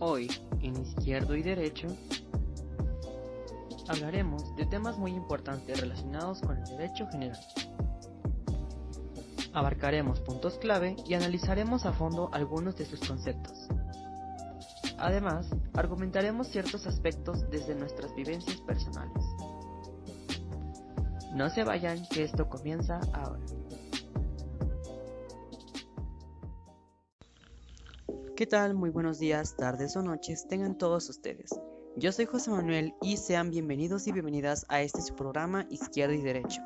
Hoy, en Izquierdo y Derecho, hablaremos de temas muy importantes relacionados con el derecho general. Abarcaremos puntos clave y analizaremos a fondo algunos de sus conceptos. Además, argumentaremos ciertos aspectos desde nuestras vivencias personales. No se vayan, que esto comienza ahora. ¿Qué tal? Muy buenos días, tardes o noches tengan todos ustedes. Yo soy José Manuel y sean bienvenidos y bienvenidas a este su programa Izquierdo y Derecho,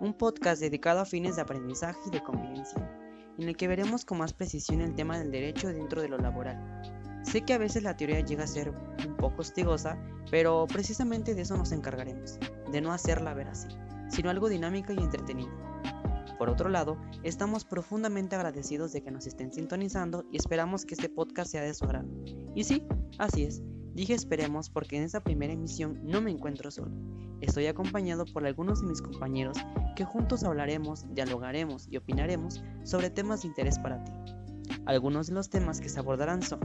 un podcast dedicado a fines de aprendizaje y de convivencia, en el que veremos con más precisión el tema del derecho dentro de lo laboral. Sé que a veces la teoría llega a ser un poco hostigosa, pero precisamente de eso nos encargaremos, de no hacerla ver así, sino algo dinámica y entretenida. Por otro lado, estamos profundamente agradecidos de que nos estén sintonizando y esperamos que este podcast sea de su agrado. Y sí, así es, dije esperemos porque en esta primera emisión no me encuentro solo. Estoy acompañado por algunos de mis compañeros que juntos hablaremos, dialogaremos y opinaremos sobre temas de interés para ti. Algunos de los temas que se abordarán son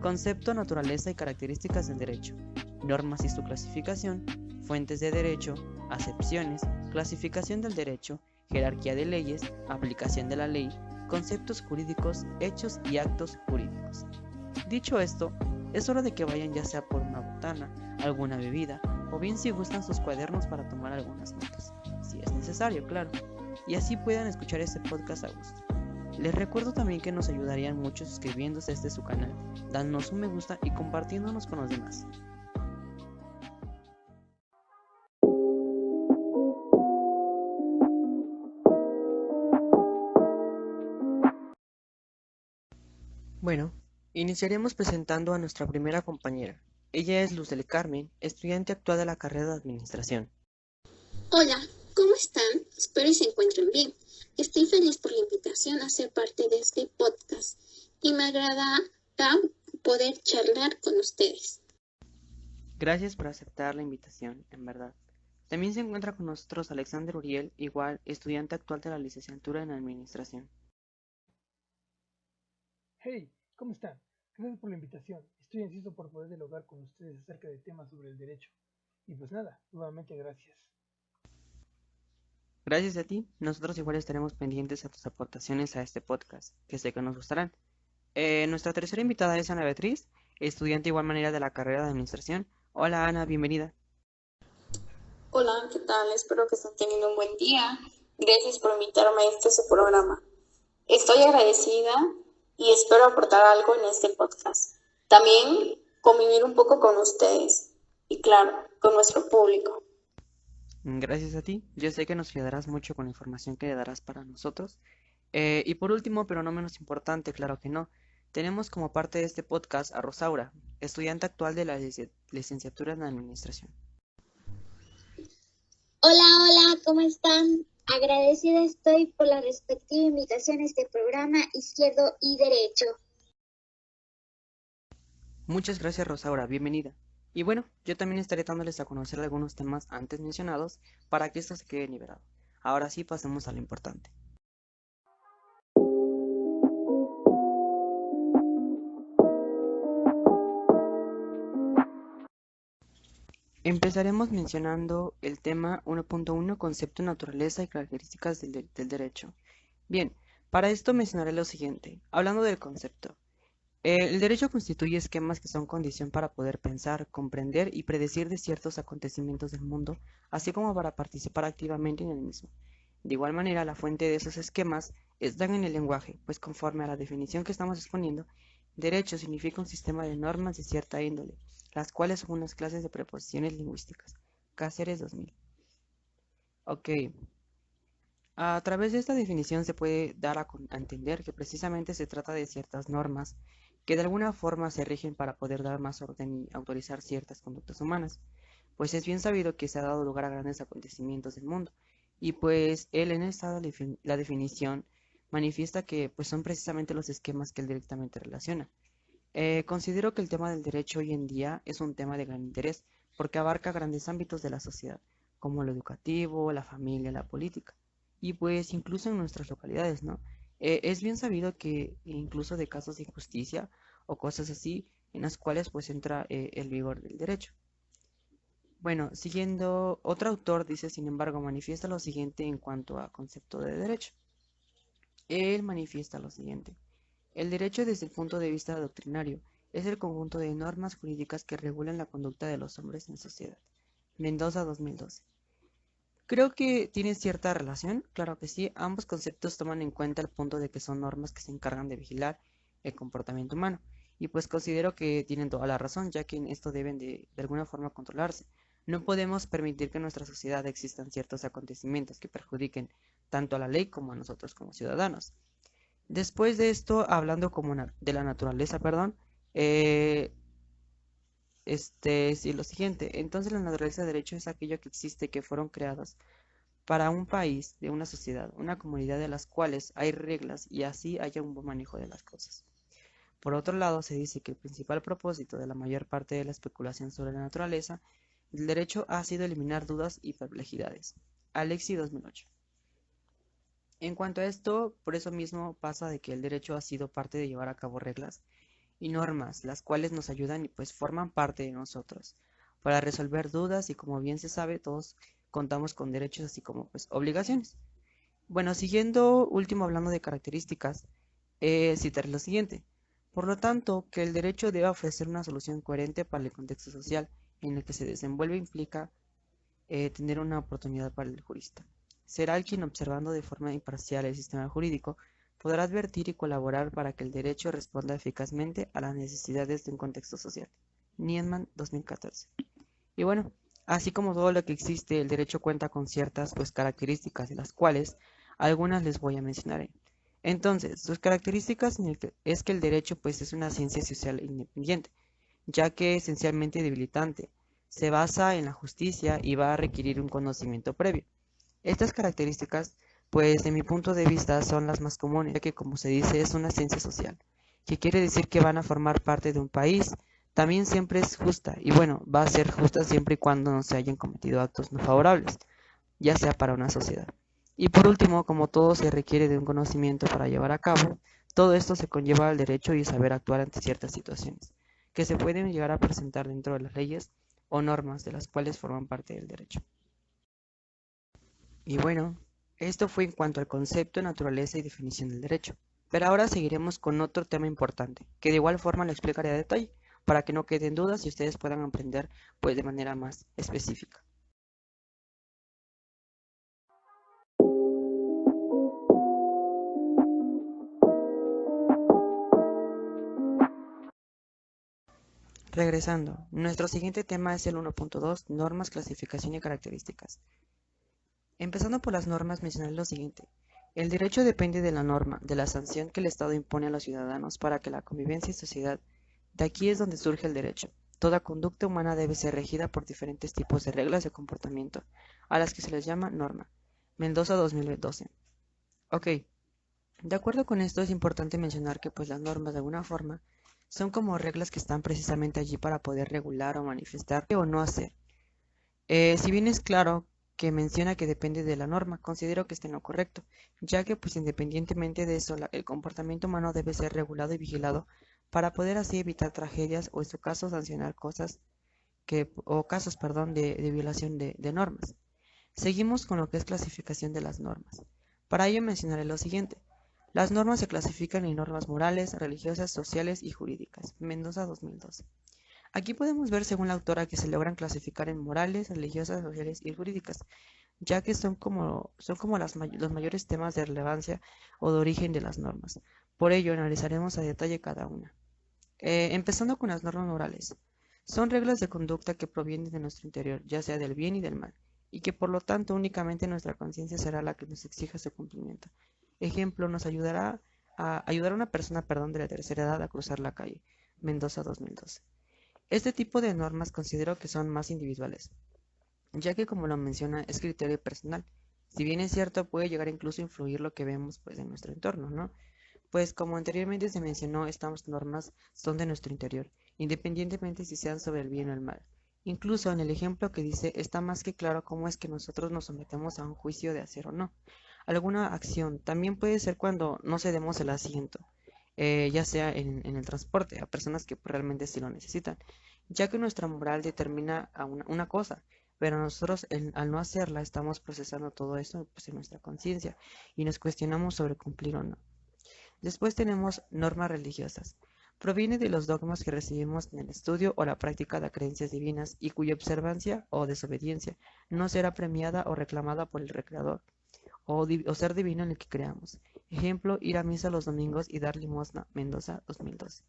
concepto, naturaleza y características del derecho, normas y su clasificación, fuentes de derecho, acepciones, clasificación del derecho, jerarquía de leyes, aplicación de la ley, conceptos jurídicos, hechos y actos jurídicos. Dicho esto, es hora de que vayan ya sea por una botana, alguna bebida, o bien si gustan sus cuadernos para tomar algunas notas, si es necesario, claro, y así puedan escuchar este podcast a gusto. Les recuerdo también que nos ayudarían mucho suscribiéndose a su canal, dándonos un me gusta y compartiéndonos con los demás. Bueno, iniciaremos presentando a nuestra primera compañera. Ella es Luz del Carmen, estudiante actual de la carrera de Administración. Hola, ¿cómo están? Espero y se encuentren bien. Estoy feliz por la invitación a ser parte de este podcast y me agrada poder charlar con ustedes. Gracias por aceptar la invitación, en verdad. También se encuentra con nosotros Alexander Uriel, igual estudiante actual de la licenciatura en Administración. Hey, ¿cómo están? Gracias por la invitación. Estoy ansioso por poder dialogar con ustedes acerca de temas sobre el derecho. Y pues nada, nuevamente gracias. Gracias a ti, nosotros igual estaremos pendientes a tus aportaciones a este podcast, que sé que nos gustarán. Nuestra tercera invitada es Ana Beatriz, estudiante de igual manera de la carrera de Administración. Hola Ana, bienvenida. Hola, ¿qué tal? Espero que estén teniendo un buen día. Gracias por invitarme a su programa. Estoy agradecida y espero aportar algo en este podcast. También convivir un poco con ustedes y claro, con nuestro público. Gracias a ti, yo sé que nos ayudarás mucho con la información que le darás para nosotros. Y por último, pero no menos importante, claro que no, tenemos como parte de este podcast a Rosaura, estudiante actual de la licenciatura en Administración. Hola, ¿cómo están? Agradecida estoy por la respectiva invitación a este programa Izquierdo y Derecho. Muchas gracias Rosaura, bienvenida. Y bueno, yo también estaré dándoles a conocer algunos temas antes mencionados para que esto se quede nivelado. Ahora sí, pasemos a lo importante. Empezaremos mencionando el tema 1.1, concepto, naturaleza y características del derecho. Bien, para esto mencionaré lo siguiente, hablando del concepto. El derecho constituye esquemas que son condición para poder pensar, comprender y predecir de ciertos acontecimientos del mundo, así como para participar activamente en el mismo. De igual manera, la fuente de esos esquemas están en el lenguaje, pues conforme a la definición que estamos exponiendo, derecho significa un sistema de normas de cierta índole, las cuales son unas clases de preposiciones lingüísticas. Cáceres 2000. Ok. A través de esta definición se puede dar a entender que precisamente se trata de ciertas normas que de alguna forma se rigen para poder dar más orden y autorizar ciertas conductas humanas, pues es bien sabido que se ha dado lugar a grandes acontecimientos del mundo, y pues él en esta la definición manifiesta que pues son precisamente los esquemas que él directamente relaciona. Considero que el tema del derecho hoy en día es un tema de gran interés porque abarca grandes ámbitos de la sociedad, como lo educativo, la familia, la política, y pues incluso en nuestras localidades, ¿no? Es bien sabido que incluso de casos de injusticia o cosas así, en las cuales pues entra el vigor del derecho. Bueno, siguiendo, otro autor dice, sin embargo, manifiesta lo siguiente en cuanto a concepto de derecho. Él manifiesta lo siguiente. El derecho desde el punto de vista doctrinario es el conjunto de normas jurídicas que regulan la conducta de los hombres en sociedad. Mendoza 2012. Creo que tiene cierta relación, claro que sí, ambos conceptos toman en cuenta el punto de que son normas que se encargan de vigilar el comportamiento humano, y pues considero que tienen toda la razón, ya que en esto deben de alguna forma controlarse. No podemos permitir que en nuestra sociedad existan ciertos acontecimientos que perjudiquen tanto a la ley como a nosotros como ciudadanos. Después de esto, hablando como de la naturaleza, perdón, eh, sí, lo siguiente. Entonces, la naturaleza de derecho es aquello que existe, que fueron creados para un país, de una sociedad, una comunidad de las cuales hay reglas y así haya un buen manejo de las cosas. Por otro lado, se dice que el principal propósito de la mayor parte de la especulación sobre la naturaleza del derecho ha sido eliminar dudas y perplejidades. Alexi 2008. En cuanto a esto, por eso mismo pasa de que el derecho ha sido parte de llevar a cabo reglas y normas, las cuales nos ayudan y pues forman parte de nosotros para resolver dudas y como bien se sabe, todos contamos con derechos así como pues obligaciones. Bueno, siguiendo, último hablando de características, citaré lo siguiente. Por lo tanto, que el derecho debe ofrecer una solución coherente para el contexto social en el que se desenvuelve implica tener una oportunidad para el jurista. Será el quien, observando de forma imparcial el sistema jurídico, podrá advertir y colaborar para que el derecho responda eficazmente a las necesidades de un contexto social. Nieman 2014. Y bueno, así como todo lo que existe, el derecho cuenta con ciertas pues características, de las cuales algunas les voy a mencionar. Entonces, sus características es que el derecho pues es una ciencia social independiente, ya que es esencialmente debilitante, se basa en la justicia y va a requerir un conocimiento previo. Estas características, pues de mi punto de vista, son las más comunes, ya que como se dice es una ciencia social, que quiere decir que van a formar parte de un país. También siempre es justa, y bueno, va a ser justa siempre y cuando no se hayan cometido actos no favorables, ya sea para una sociedad. Y por último, como todo se requiere de un conocimiento para llevar a cabo, todo esto se conlleva al derecho y saber actuar ante ciertas situaciones, que se pueden llegar a presentar dentro de las leyes o normas de las cuales forman parte del derecho. Y bueno, esto fue en cuanto al concepto, naturaleza y definición del derecho. Pero ahora seguiremos con otro tema importante, que de igual forma lo explicaré a detalle, para que no queden dudas y ustedes puedan aprender pues de manera más específica. Regresando, nuestro siguiente tema es el 1.2, normas, clasificación y características. Empezando por las normas, mencionaré lo siguiente. El derecho depende de la norma, de la sanción que el Estado impone a los ciudadanos para que la convivencia y sociedad. De aquí es donde surge el derecho. Toda conducta humana debe ser regida por diferentes tipos de reglas de comportamiento, a las que se les llama norma. Mendoza 2012. Ok, de acuerdo con esto es importante mencionar que pues las normas de alguna forma son como reglas que están precisamente allí para poder regular o manifestar qué o no hacer. Si bien es claro que menciona que depende de la norma, considero que está en lo correcto, ya que pues independientemente de eso, el comportamiento humano debe ser regulado y vigilado para poder así evitar tragedias o en su caso sancionar casos de violación de normas. Seguimos con lo que es clasificación de las normas. Para ello mencionaré lo siguiente. Las normas se clasifican en normas morales, religiosas, sociales y jurídicas. Mendoza 2012. Aquí podemos ver según la autora que se logran clasificar en morales, religiosas, sociales y jurídicas, ya que son como los mayores temas de relevancia o de origen de las normas. Por ello analizaremos a detalle cada una. Empezando con las normas morales. Son reglas de conducta que provienen de nuestro interior, ya sea del bien y del mal, y que por lo tanto únicamente nuestra conciencia será la que nos exija su cumplimiento. Ejemplo, nos ayudará a ayudar a una persona, de la tercera edad a cruzar la calle. Mendoza 2012. Este tipo de normas considero que son más individuales, ya que como lo menciona es criterio personal. Si bien es cierto, puede llegar incluso a influir lo que vemos pues en nuestro entorno, ¿no? Pues como anteriormente se mencionó, estas normas son de nuestro interior, independientemente si sean sobre el bien o el mal. Incluso en el ejemplo que dice está más que claro cómo es que nosotros nos sometemos a un juicio de hacer o no alguna acción. También puede ser cuando no cedemos el asiento. ya sea en el transporte, a personas que pues, realmente sí lo necesitan, ya que nuestra moral determina a una cosa, pero nosotros al no hacerla estamos procesando todo eso pues, en nuestra conciencia y nos cuestionamos sobre cumplir o no. Después tenemos normas religiosas. Proviene de los dogmas que recibimos en el estudio o la práctica de creencias divinas y cuya observancia o desobediencia no será premiada o reclamada por el Recreador o ser divino en el que creamos. Ejemplo, ir a misa los domingos y dar limosna, Mendoza 2012.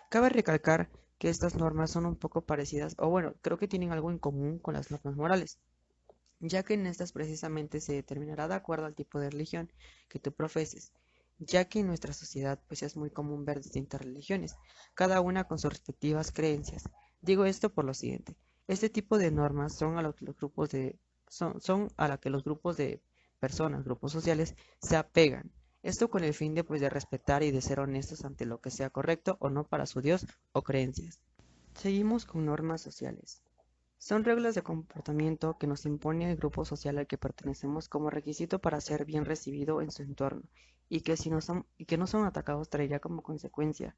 Cabe recalcar que estas normas son un poco parecidas, o bueno, creo que tienen algo en común con las normas morales, ya que en estas precisamente se determinará de acuerdo al tipo de religión que tú profeses, ya que en nuestra sociedad pues es muy común ver distintas religiones, cada una con sus respectivas creencias. Digo esto por lo siguiente, este tipo de normas son a lo que los grupos de son a la que los grupos de personas, grupos sociales se apegan. Esto con el fin de pues de respetar y de ser honestos ante lo que sea correcto o no para su Dios o creencias. Seguimos con normas sociales. Son reglas de comportamiento que nos impone el grupo social al que pertenecemos como requisito para ser bien recibido en su entorno y que, y que no son atacados traería como consecuencia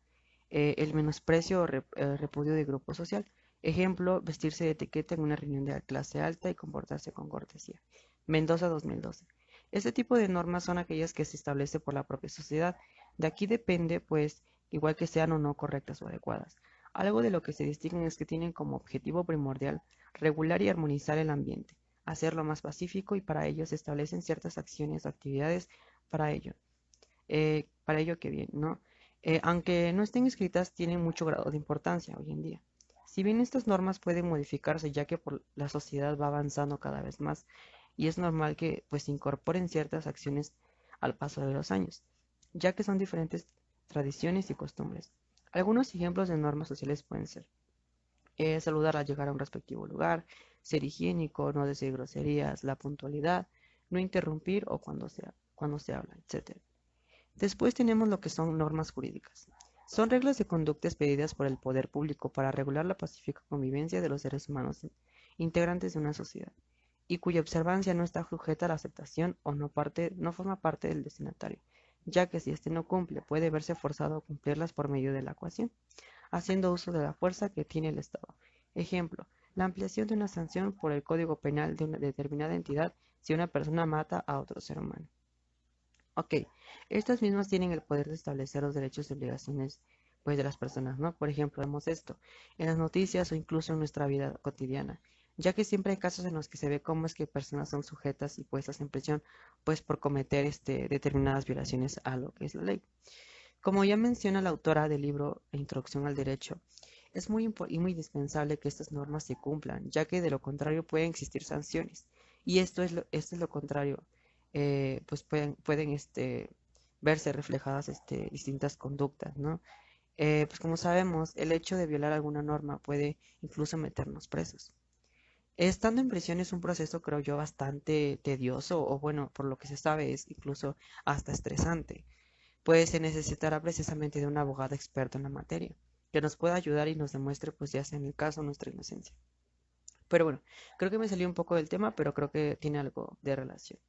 el menosprecio o repudio del grupo social. Ejemplo, vestirse de etiqueta en una reunión de clase alta y comportarse con cortesía. Mendoza 2012. Este tipo de normas son aquellas que se establece por la propia sociedad. De aquí depende, pues, igual que sean o no correctas o adecuadas. Algo de lo que se distinguen es que tienen como objetivo primordial regular y armonizar el ambiente, hacerlo más pacífico y para ello se establecen ciertas acciones o actividades para ello. Para ello que bien, ¿no? Aunque no estén escritas, tienen mucho grado de importancia hoy en día. Si bien estas normas pueden modificarse ya que la sociedad va avanzando cada vez más y es normal que pues incorporen ciertas acciones al paso de los años, ya que son diferentes tradiciones y costumbres. Algunos ejemplos de normas sociales pueden ser saludar al llegar a un respectivo lugar, ser higiénico, no decir groserías, la puntualidad, no interrumpir o cuando se habla, etc. Después tenemos lo que son normas jurídicas. Son reglas de conducta expedidas por el poder público para regular la pacífica convivencia de los seres humanos integrantes de una sociedad y cuya observancia no está sujeta a la aceptación o no forma parte del destinatario, ya que si éste no cumple puede verse forzado a cumplirlas por medio de la coacción, haciendo uso de la fuerza que tiene el Estado. Ejemplo, la ampliación de una sanción por el Código Penal de una determinada entidad si una persona mata a otro ser humano. Ok, estas mismas tienen el poder de establecer los derechos y obligaciones pues, de las personas, ¿no? Por ejemplo, vemos esto en las noticias o incluso en nuestra vida cotidiana, ya que siempre hay casos en los que se ve cómo es que personas son sujetas y puestas en prisión pues por cometer determinadas violaciones a lo que es la ley. Como ya menciona la autora del libro Introducción al Derecho, es muy indispensable que estas normas se cumplan, ya que de lo contrario pueden existir sanciones. Y esto es lo contrario, pues pueden verse reflejadas distintas conductas, ¿no? Pues como sabemos, el hecho de violar alguna norma puede incluso meternos presos. Estando en prisión es un proceso, creo yo, bastante tedioso, o bueno, por lo que se sabe, es incluso hasta estresante, pues se necesitará precisamente de un abogado experto en la materia, que nos pueda ayudar y nos demuestre, pues ya sea en el caso, nuestra inocencia. Pero bueno, creo que me salió un poco del tema, pero creo que tiene algo de relación.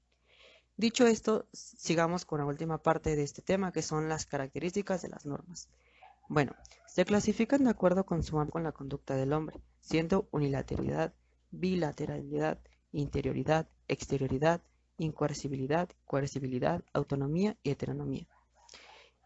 Dicho esto, sigamos con la última parte de este tema, que son las características de las normas. Bueno, se clasifican de acuerdo con la conducta del hombre, siendo unilateralidad, bilateralidad, interioridad, exterioridad, incoercibilidad, coercibilidad, autonomía y heteronomía.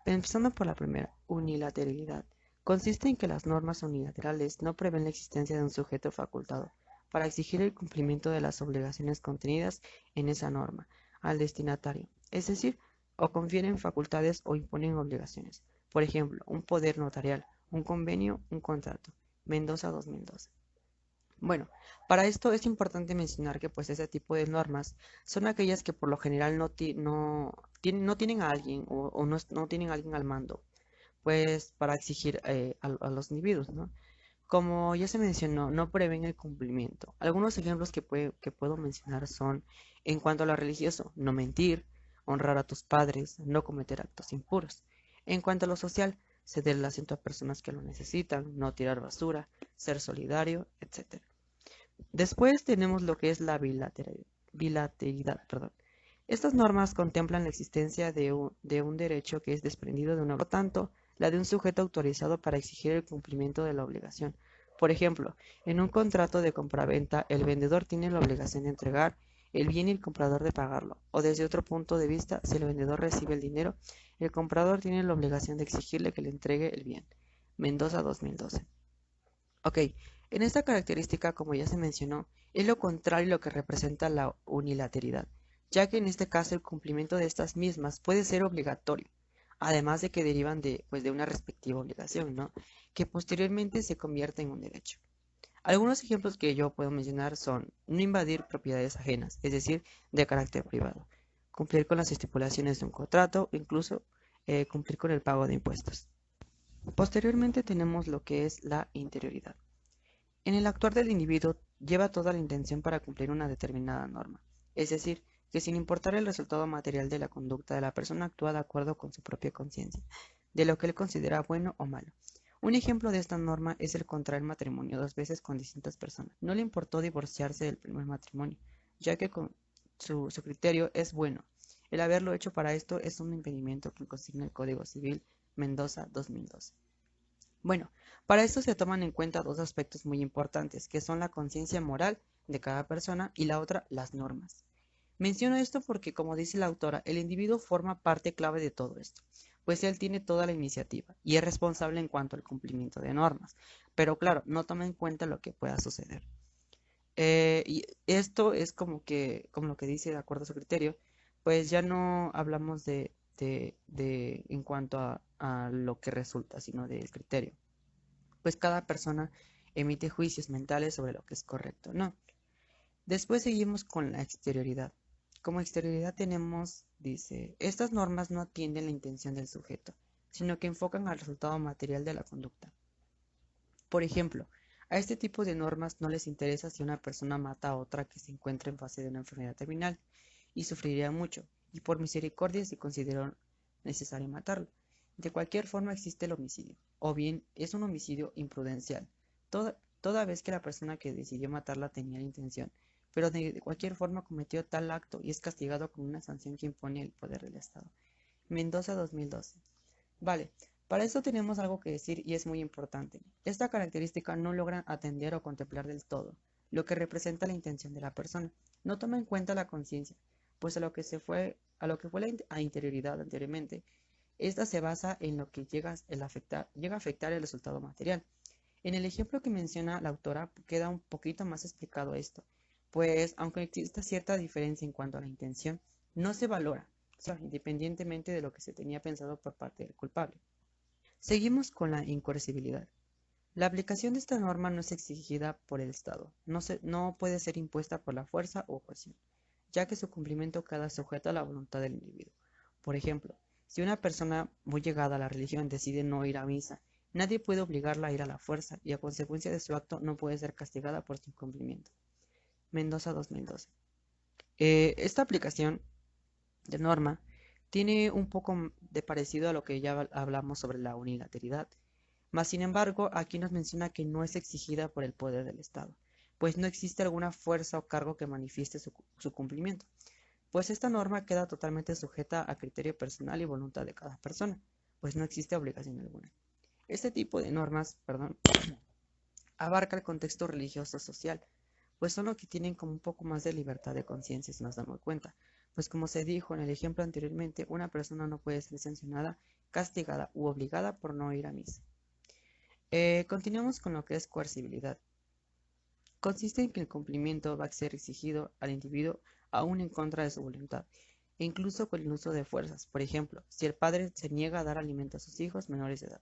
Empezando por la primera, unilateralidad. Consiste en que las normas unilaterales no prevén la existencia de un sujeto facultado para exigir el cumplimiento de las obligaciones contenidas en esa norma al destinatario, es decir, o confieren facultades o imponen obligaciones. Por ejemplo, un poder notarial, un convenio, un contrato. Mendoza 2012. Bueno, para esto es importante mencionar que pues ese tipo de normas son aquellas que por lo general no tienen a alguien o no tienen a alguien al mando, pues para exigir a los individuos, ¿no? Como ya se mencionó, no prevén el cumplimiento. Algunos ejemplos que puedo mencionar son, en cuanto a lo religioso, no mentir, honrar a tus padres, no cometer actos impuros. En cuanto a lo social, ceder el asiento a personas que lo necesitan, no tirar basura, ser solidario, etc. Después tenemos lo que es la bilateralidad, perdón. Estas normas contemplan la existencia de un derecho que es desprendido de una obligación, por tanto, la de un sujeto autorizado para exigir el cumplimiento de la obligación. Por ejemplo, en un contrato de compraventa, el vendedor tiene la obligación de entregar el bien y el comprador de pagarlo. O desde otro punto de vista, si el vendedor recibe el dinero, el comprador tiene la obligación de exigirle que le entregue el bien. Mendoza 2012. Ok, en esta característica, como ya se mencionó, es lo contrario a lo que representa la unilateralidad, ya que en este caso el cumplimiento de estas mismas puede ser obligatorio, además de que derivan de una respectiva obligación, ¿no? Que posteriormente se convierte en un derecho. Algunos ejemplos que yo puedo mencionar son no invadir propiedades ajenas, es decir, de carácter privado, cumplir con las estipulaciones de un contrato, incluso cumplir con el pago de impuestos. Posteriormente tenemos lo que es la interioridad. En el actuar del individuo lleva toda la intención para cumplir una determinada norma, es decir, que sin importar el resultado material de la conducta de la persona actúa de acuerdo con su propia conciencia, de lo que él considera bueno o malo. Un ejemplo de esta norma es el contraer matrimonio 2 veces con distintas personas. No le importó divorciarse del primer matrimonio, ya que con su criterio es bueno. El haberlo hecho para esto es un impedimento que consigna el Código Civil Mendoza 2012. Bueno, para esto se toman en cuenta dos aspectos muy importantes, que son la conciencia moral de cada persona y la otra, las normas. Menciono esto porque, como dice la autora, el individuo forma parte clave de todo esto, pues él tiene toda la iniciativa y es responsable en cuanto al cumplimiento de normas, pero claro, no toma en cuenta lo que pueda suceder. Y esto es como lo que dice de acuerdo a su criterio, pues ya no hablamos de en cuanto a lo que resulta, sino del criterio, pues cada persona emite juicios mentales sobre lo que es correcto, ¿no? Después seguimos con la exterioridad. Como exterioridad tenemos, dice, estas normas no atienden la intención del sujeto, sino que enfocan al resultado material de la conducta. Por ejemplo, a este tipo de normas no les interesa si una persona mata a otra que se encuentra en fase de una enfermedad terminal y sufriría mucho, y por misericordia se consideró necesario matarlo. De cualquier forma existe el homicidio, o bien es un homicidio imprudencial, toda vez que la persona que decidió matarla tenía la intención, pero de cualquier forma cometió tal acto y es castigado con una sanción que impone el poder del Estado. Mendoza 2012. Vale, para esto tenemos algo que decir y es muy importante. Esta característica no logra atender o contemplar del todo lo que representa la intención de la persona. No toma en cuenta la conciencia, pues a lo que fue la interioridad anteriormente, esta se basa en lo que llega a afectar el resultado material. En el ejemplo que menciona la autora queda un poquito más explicado esto, pues aunque exista cierta diferencia en cuanto a la intención, no se valora, o sea, independientemente de lo que se tenía pensado por parte del culpable. Seguimos con la incoercibilidad. La aplicación de esta norma no es exigida por el Estado, no puede ser impuesta por la fuerza o coerción, ya que su cumplimiento queda sujeto a la voluntad del individuo. Por ejemplo, si una persona muy llegada a la religión decide no ir a misa, nadie puede obligarla a ir a la fuerza y a consecuencia de su acto no puede ser castigada por su incumplimiento. Mendoza 2012. Esta aplicación de norma tiene un poco de parecido a lo que ya hablamos sobre la unilateralidad, mas sin embargo aquí nos menciona que no es exigida por el poder del Estado, pues no existe alguna fuerza o cargo que manifieste su cumplimiento, pues esta norma queda totalmente sujeta a criterio personal y voluntad de cada persona, pues no existe obligación alguna. Este tipo de normas, abarca el contexto religioso social, pues son los que tienen como un poco más de libertad de conciencia si nos damos cuenta, pues como se dijo en el ejemplo anteriormente, una persona no puede ser sancionada, castigada u obligada por no ir a misa. Continuamos con lo que es coercibilidad. Consiste en que el cumplimiento va a ser exigido al individuo aún en contra de su voluntad, e incluso con el uso de fuerzas. Por ejemplo, si el padre se niega a dar alimento a sus hijos menores de edad,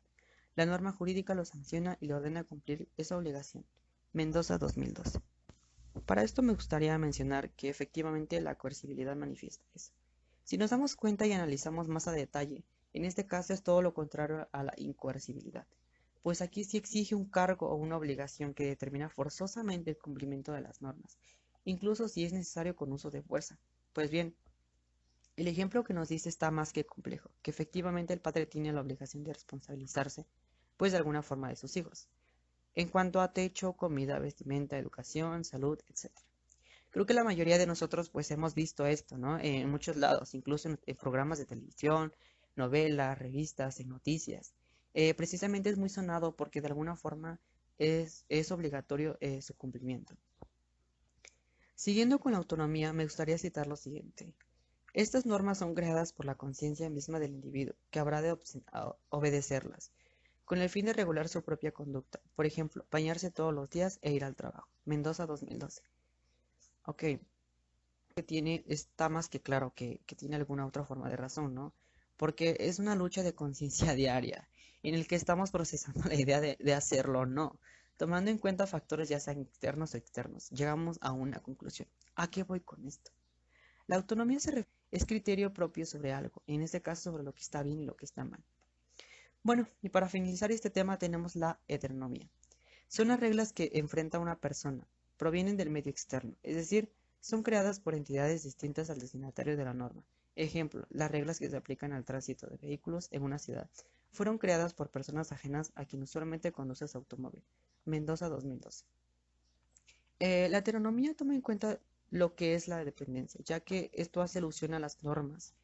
la norma jurídica lo sanciona y le ordena cumplir esa obligación. Mendoza 2012. Para esto me gustaría mencionar que efectivamente la coercibilidad manifiesta eso. Si nos damos cuenta y analizamos más a detalle, en este caso es todo lo contrario a la incoercibilidad, pues aquí sí exige un cargo o una obligación que determina forzosamente el cumplimiento de las normas, incluso si es necesario con uso de fuerza. Pues bien, el ejemplo que nos dice está más que complejo, que efectivamente el padre tiene la obligación de responsabilizarse, pues de alguna forma de sus hijos, en cuanto a techo, comida, vestimenta, educación, salud, etc. Creo que la mayoría de nosotros pues hemos visto esto, ¿no? En muchos lados, incluso en programas de televisión, novelas, revistas, en noticias. Precisamente es muy sonado porque de alguna forma es obligatorio su cumplimiento. Siguiendo con la autonomía, me gustaría citar lo siguiente. Estas normas son creadas por la conciencia misma del individuo, que habrá de obedecerlas, con el fin de regular su propia conducta. Por ejemplo, bañarse todos los días e ir al trabajo. Mendoza 2012. Ok, está más que claro que tiene alguna otra forma de razón, ¿no? Porque es una lucha de conciencia diaria, en el que estamos procesando la idea de hacerlo o no. Tomando en cuenta factores ya sean internos o externos, llegamos a una conclusión. ¿A qué voy con esto? La autonomía es criterio propio sobre algo, en este caso sobre lo que está bien y lo que está mal. Bueno, y para finalizar este tema tenemos la heteronomía. Son las reglas que enfrenta una persona, provienen del medio externo, es decir, son creadas por entidades distintas al destinatario de la norma. Ejemplo, las reglas que se aplican al tránsito de vehículos en una ciudad fueron creadas por personas ajenas a quien usualmente conduce su automóvil. Mendoza 2012. La heteronomía toma en cuenta lo que es la dependencia, ya que esto hace alusión a las normas,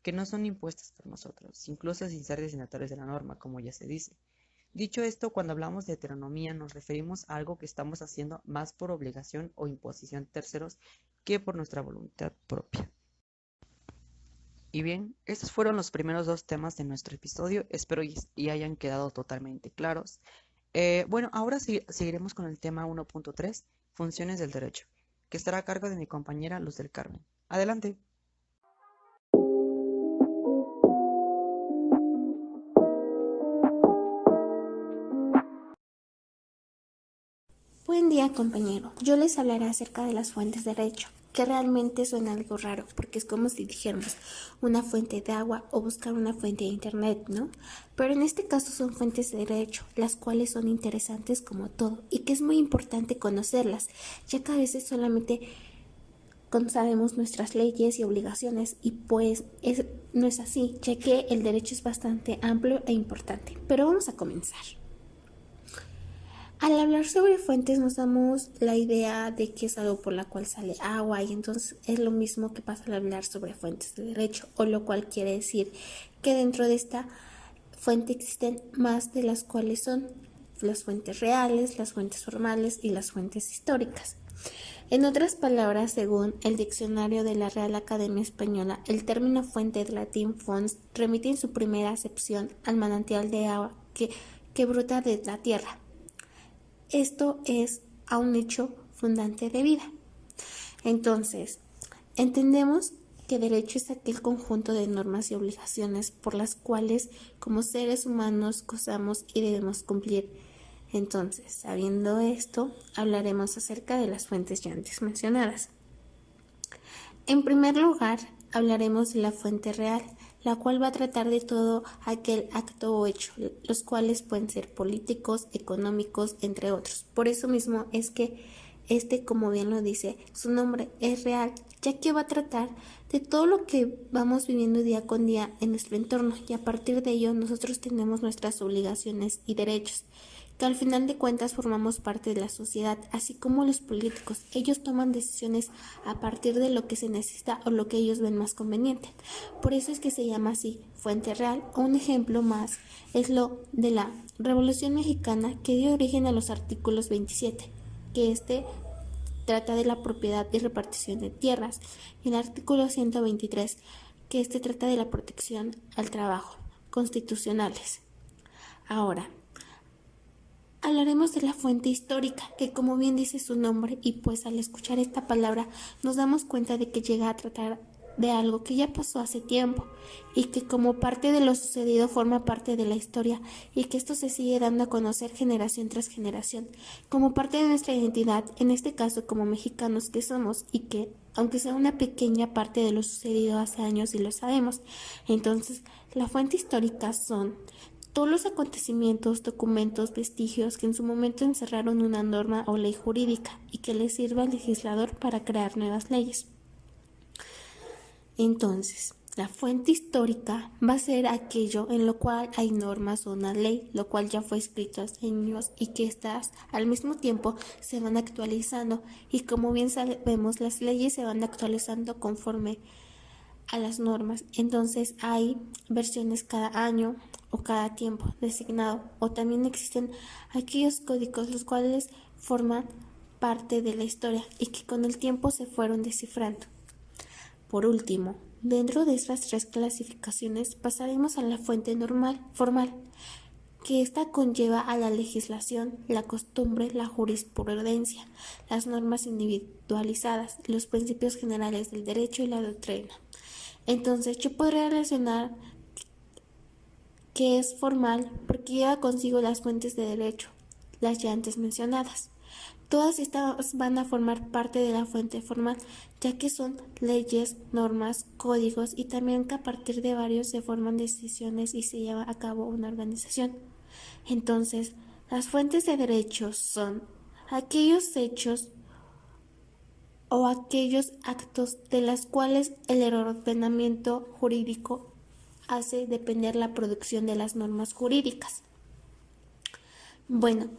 que no son impuestas por nosotros, incluso sin ser destinatarios de la norma, como ya se dice. Dicho esto, cuando hablamos de heteronomía nos referimos a algo que estamos haciendo más por obligación o imposición de terceros que por nuestra voluntad propia. Y bien, estos fueron los primeros dos temas de nuestro episodio, espero y hayan quedado totalmente claros. Bueno, ahora seguiremos con el tema 1.3, funciones del derecho, que estará a cargo de mi compañera Luz del Carmen. Adelante. Buen día, compañero. Yo les hablaré acerca de las fuentes de derecho, que realmente suena algo raro, porque es como si dijéramos una fuente de agua o buscar una fuente de internet, ¿no? Pero en este caso son fuentes de derecho, las cuales son interesantes como todo, y que es muy importante conocerlas, ya que a veces solamente sabemos nuestras leyes y obligaciones, y pues no es así, ya que el derecho es bastante amplio e importante. Pero vamos a comenzar. Al hablar sobre fuentes nos damos la idea de que es algo por la cual sale agua, y entonces es lo mismo que pasa al hablar sobre fuentes de derecho, o lo cual quiere decir que dentro de esta fuente existen más, de las cuales son las fuentes reales, las fuentes formales y las fuentes históricas. En otras palabras, según el diccionario de la Real Academia Española, el término fuente del latín fons remite en su primera acepción al manantial de agua que brota de la tierra. Esto es a un hecho fundante de vida. Entonces, entendemos que derecho es aquel conjunto de normas y obligaciones por las cuales como seres humanos gozamos y debemos cumplir. Entonces, sabiendo esto, hablaremos acerca de las fuentes ya antes mencionadas. En primer lugar, hablaremos de la fuente real, la cual va a tratar de todo aquel acto o hecho, los cuales pueden ser políticos, económicos, entre otros. Por eso mismo es que como bien lo dice, su nombre es real, ya que va a tratar de todo lo que vamos viviendo día con día en nuestro entorno, y a partir de ello nosotros tenemos nuestras obligaciones y derechos, que al final de cuentas formamos parte de la sociedad, así como los políticos. Ellos toman decisiones a partir de lo que se necesita o lo que ellos ven más conveniente. Por eso es que se llama así, fuente real. Un ejemplo más es lo de la Revolución Mexicana, que dio origen a los artículos 27, que trata de la propiedad y repartición de tierras, y el artículo 123, que trata de la protección al trabajo, constitucionales. Ahora, hablaremos de la fuente histórica, que como bien dice su nombre, y pues al escuchar esta palabra nos damos cuenta de que llega a tratar de algo que ya pasó hace tiempo, y que como parte de lo sucedido forma parte de la historia, y que esto se sigue dando a conocer generación tras generación, como parte de nuestra identidad, en este caso como mexicanos que somos, y que aunque sea una pequeña parte de lo sucedido hace años y lo sabemos. Entonces, la fuente histórica son todos los acontecimientos, documentos, vestigios que en su momento encerraron una norma o ley jurídica y que le sirva al legislador para crear nuevas leyes. Entonces, La fuente histórica va a ser aquello en lo cual hay normas o una ley, lo cual ya fue escrito hace años y que estas al mismo tiempo se van actualizando y como bien sabemos las leyes se van actualizando conforme a las normas. Entonces hay versiones cada año o cada tiempo designado o también existen aquellos códigos los cuales forman parte de la historia y que con el tiempo se fueron descifrando. Por último, dentro de estas tres clasificaciones pasaremos a la fuente formal, que esta conlleva a la legislación, la costumbre, la jurisprudencia, las normas individualizadas, los principios generales del derecho y la doctrina. Entonces yo podría relacionar que es formal porque lleva consigo las fuentes de derecho, las ya antes mencionadas. Todas estas van a formar parte de la fuente formal, ya que son leyes, normas, códigos y también que a partir de varios se forman decisiones y se lleva a cabo una organización. Entonces, las fuentes de derechos son aquellos hechos o aquellos actos de los cuales el ordenamiento jurídico hace depender la producción de las normas jurídicas. Bueno,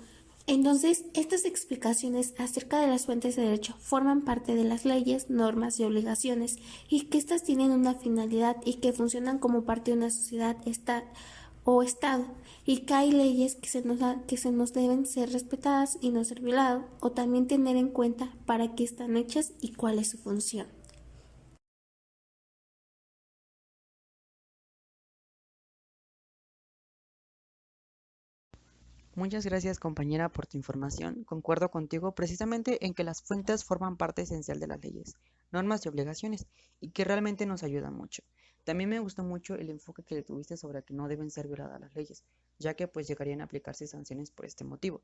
entonces estas explicaciones acerca de las fuentes de derecho forman parte de las leyes, normas y obligaciones y que éstas tienen una finalidad y que funcionan como parte de una sociedad o Estado y que hay leyes que se nos deben ser respetadas y no ser violadas o también tener en cuenta para qué están hechas y cuál es su función. Muchas gracias, compañera, por tu información. Concuerdo contigo precisamente en que las fuentes forman parte esencial de las leyes, normas y obligaciones y que realmente nos ayudan mucho. También me gustó mucho el enfoque que le tuviste sobre que no deben ser violadas las leyes, ya que pues llegarían a aplicarse sanciones por este motivo.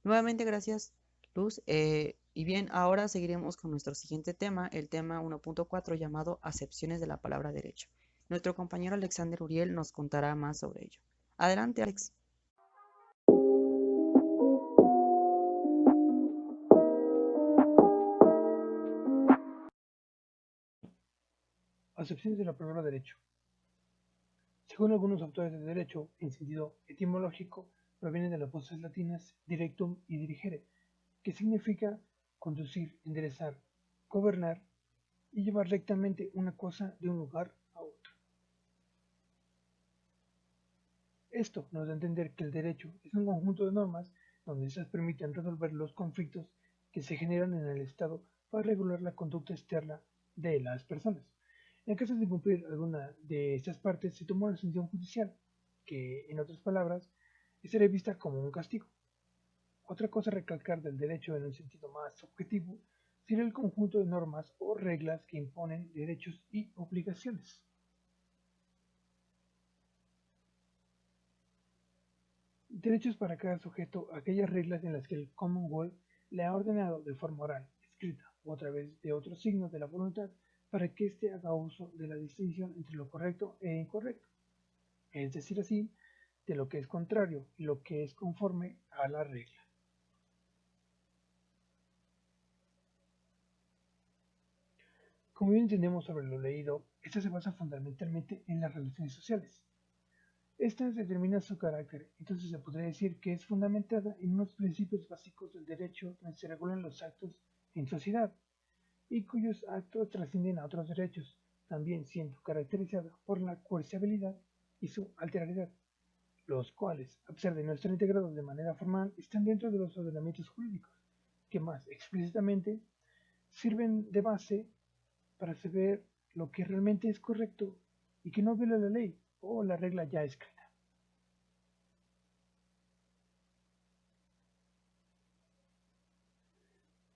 Nuevamente, gracias, Luz. Y bien, ahora seguiremos con nuestro siguiente tema, el tema 1.4 llamado acepciones de la palabra derecho. Nuestro compañero Alexander Uriel nos contará más sobre ello. Adelante, Alex. Acepciones de la palabra derecho. Según algunos autores de derecho, en sentido etimológico, proviene de las voces latinas directum y dirigere, que significa conducir, enderezar, gobernar y llevar rectamente una cosa de un lugar a otro. Esto nos da a entender que el derecho es un conjunto de normas donde estas permiten resolver los conflictos que se generan en el Estado para regular la conducta externa de las personas. En caso de incumplir alguna de estas partes, se toma una sanción judicial, que, en otras palabras, estaría vista como un castigo. Otra cosa a recalcar del derecho en un sentido más objetivo sería el conjunto de normas o reglas que imponen derechos y obligaciones. Derechos para cada sujeto, aquellas reglas en las que el Commonwealth le ha ordenado de forma oral, escrita o a través de otros signos de la voluntad para que éste haga uso de la distinción entre lo correcto e incorrecto, es decir así, de lo que es contrario y lo que es conforme a la regla. Como bien entendemos sobre lo leído, esta se basa fundamentalmente en las relaciones sociales. Estas determinan su carácter, entonces se podría decir que es fundamentada en unos principios básicos del derecho donde se regulan los actos en sociedad y cuyos actos trascienden a otros derechos, también siendo caracterizada por la coercibilidad y su alteridad, los cuales, a pesar de no estar integrados de manera formal, están dentro de los ordenamientos jurídicos, que más explícitamente sirven de base para saber lo que realmente es correcto y que no viola la ley o la regla ya escrita.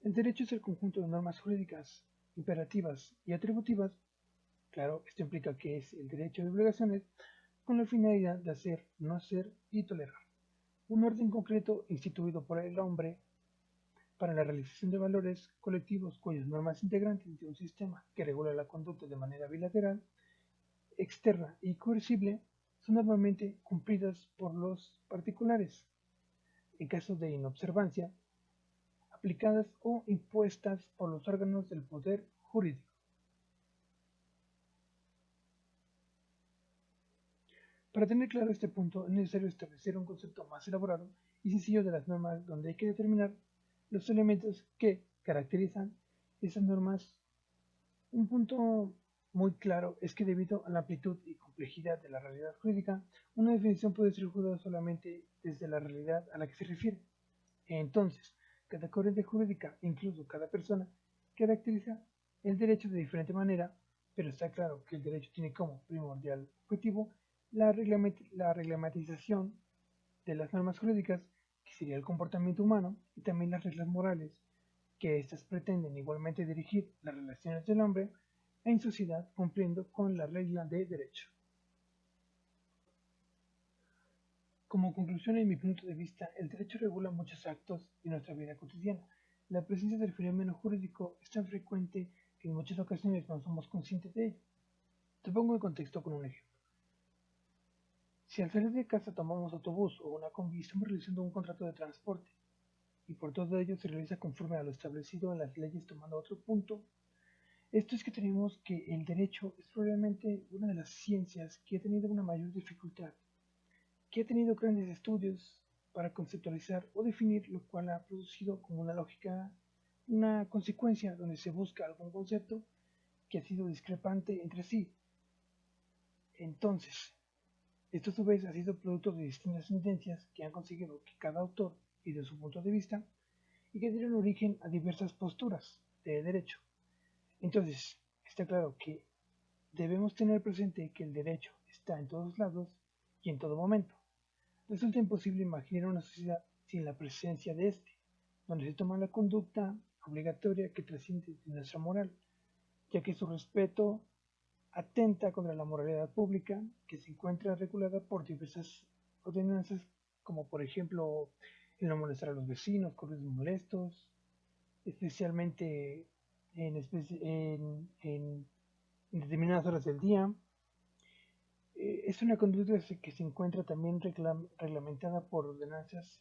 El derecho es el conjunto de normas jurídicas, imperativas y atributivas. Claro, esto implica que es el derecho de obligaciones con la finalidad de hacer, no hacer y tolerar. Un orden concreto instituido por el hombre para la realización de valores colectivos cuyas normas integrantes de un sistema que regula la conducta de manera bilateral, externa y coercible son normalmente cumplidas por los particulares. En caso de inobservancia, aplicadas o impuestas por los órganos del poder jurídico. Para tener claro este punto es necesario establecer un concepto más elaborado y sencillo de las normas, donde hay que determinar los elementos que caracterizan esas normas. Un punto muy claro es que debido a la amplitud y complejidad de la realidad jurídica, una definición puede ser juzgada solamente desde la realidad a la que se refiere. Entonces, cada corriente jurídica, incluso cada persona, caracteriza el derecho de diferente manera, pero está claro que el derecho tiene como primordial objetivo la reglamentización de las normas jurídicas, que sería el comportamiento humano, y también las reglas morales, que éstas pretenden igualmente dirigir las relaciones del hombre en sociedad cumpliendo con la regla de derecho. Como conclusión, en mi punto de vista, el derecho regula muchos actos de nuestra vida cotidiana. La presencia del fenómeno jurídico es tan frecuente que en muchas ocasiones no somos conscientes de ello. Te pongo en contexto con un ejemplo. Si al salir de casa tomamos autobús o una combi, estamos realizando un contrato de transporte, y por todo ello se realiza conforme a lo establecido en las leyes. Tomando otro punto, esto es que tenemos que el derecho es probablemente una de las ciencias que ha tenido una mayor dificultad, que ha tenido grandes estudios para conceptualizar o definir, lo cual ha producido como una lógica, una consecuencia donde se busca algún concepto que ha sido discrepante entre sí. Entonces, esto a su vez ha sido producto de distintas sentencias que han conseguido que cada autor y de su punto de vista y que dieron origen a diversas posturas de derecho. Entonces, está claro que debemos tener presente que el derecho está en todos lados y en todo momento. Resulta imposible imaginar una sociedad sin la presencia de este, donde se toma la conducta obligatoria que trasciende de nuestra moral, ya que su respeto atenta contra la moralidad pública, que se encuentra regulada por diversas ordenanzas, como por ejemplo el no molestar a los vecinos con ruidos molestos, especialmente en determinadas horas del día. Es una conducta que se encuentra también reglamentada por ordenanzas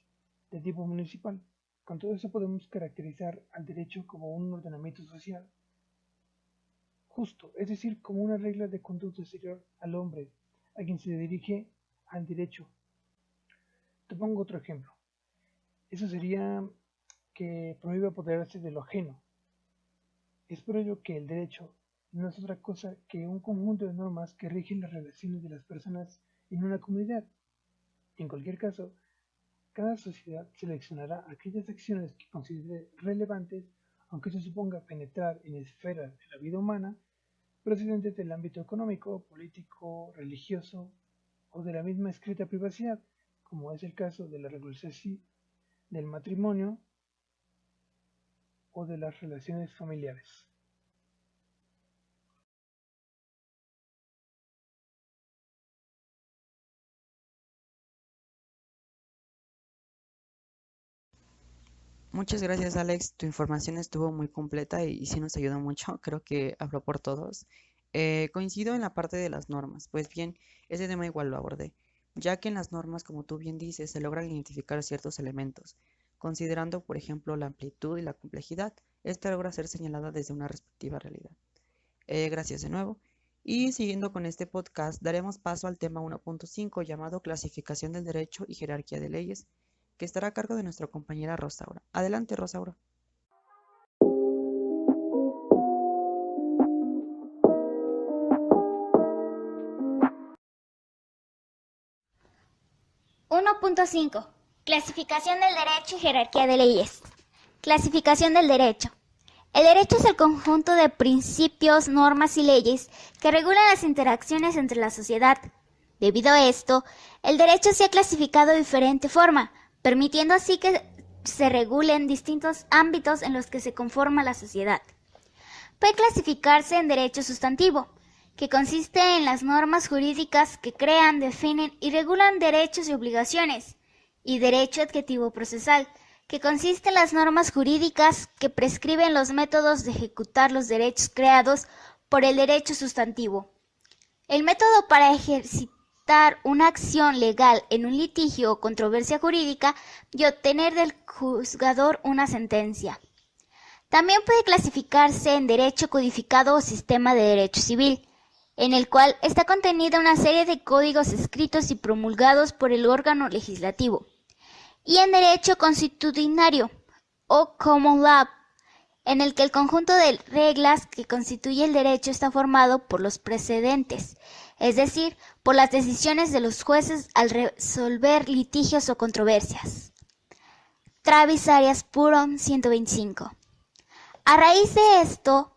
de tipo municipal. Con todo eso podemos caracterizar al derecho como un ordenamiento social justo, es decir, como una regla de conducta exterior al hombre, a quien se dirige al derecho. Te pongo otro ejemplo. Eso sería que prohíbe apoderarse de lo ajeno. Es por ello que el derecho no es otra cosa que un conjunto de normas que rigen las relaciones de las personas en una comunidad. En cualquier caso, cada sociedad seleccionará aquellas acciones que considere relevantes, aunque se suponga penetrar en esferas de la vida humana, procedentes del ámbito económico, político, religioso o de la misma escrita privacidad, como es el caso de la regulación del matrimonio o de las relaciones familiares. Muchas gracias, Alex. Tu información estuvo muy completa y sí nos ayudó mucho. Creo que habló por todos. Coincido en la parte de las normas. Pues bien, ese tema igual lo abordé, ya que en las normas, como tú bien dices, se logran identificar ciertos elementos, considerando, por ejemplo, la amplitud y la complejidad. Esta logra ser señalada desde una respectiva realidad. Gracias de nuevo. Y siguiendo con este podcast, daremos paso al tema 1.5 llamado Clasificación del Derecho y Jerarquía de Leyes, que estará a cargo de nuestra compañera Rosaura. Adelante, Rosaura. .5 Clasificación del derecho y jerarquía de leyes. Clasificación del derecho. El derecho es el conjunto de principios, normas y leyes que regulan las interacciones entre la sociedad. Debido a esto, el derecho se ha clasificado de diferente forma, permitiendo así que se regulen distintos ámbitos en los que se conforma la sociedad. Puede clasificarse en derecho sustantivo, que consiste en las normas jurídicas que crean, definen y regulan derechos y obligaciones, y derecho adjetivo procesal, que consiste en las normas jurídicas que prescriben los métodos de ejecutar los derechos creados por el derecho sustantivo. El método para ejercitar una acción legal en un litigio o controversia jurídica y obtener del juzgador una sentencia. También puede clasificarse en derecho codificado o sistema de derecho civil, en el cual está contenida una serie de códigos escritos y promulgados por el órgano legislativo, y en derecho consuetudinario o common law, en el que el conjunto de reglas que constituye el derecho está formado por los precedentes, es decir, por las decisiones de los jueces al resolver litigios o controversias. Travis Arias Puron, 125. A raíz de esto,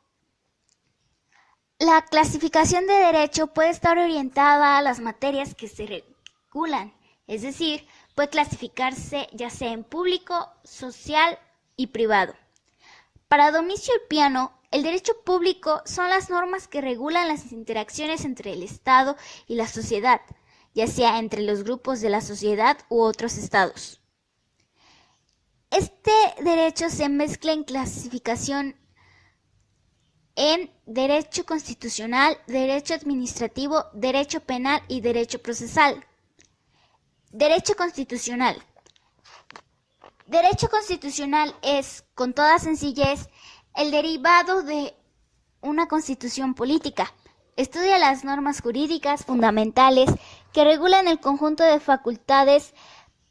la clasificación de derecho puede estar orientada a las materias que se regulan, es decir, puede clasificarse ya sea en público, social y privado. Para Domicio Piano, el derecho público son las normas que regulan las interacciones entre el Estado y la sociedad, ya sea entre los grupos de la sociedad u otros estados. Este derecho se mezcla en clasificación en derecho constitucional, derecho administrativo, derecho penal y derecho procesal. Derecho constitucional. Derecho constitucional es, con toda sencillez, el derivado de una constitución política. Estudia las normas jurídicas fundamentales que regulan el conjunto de facultades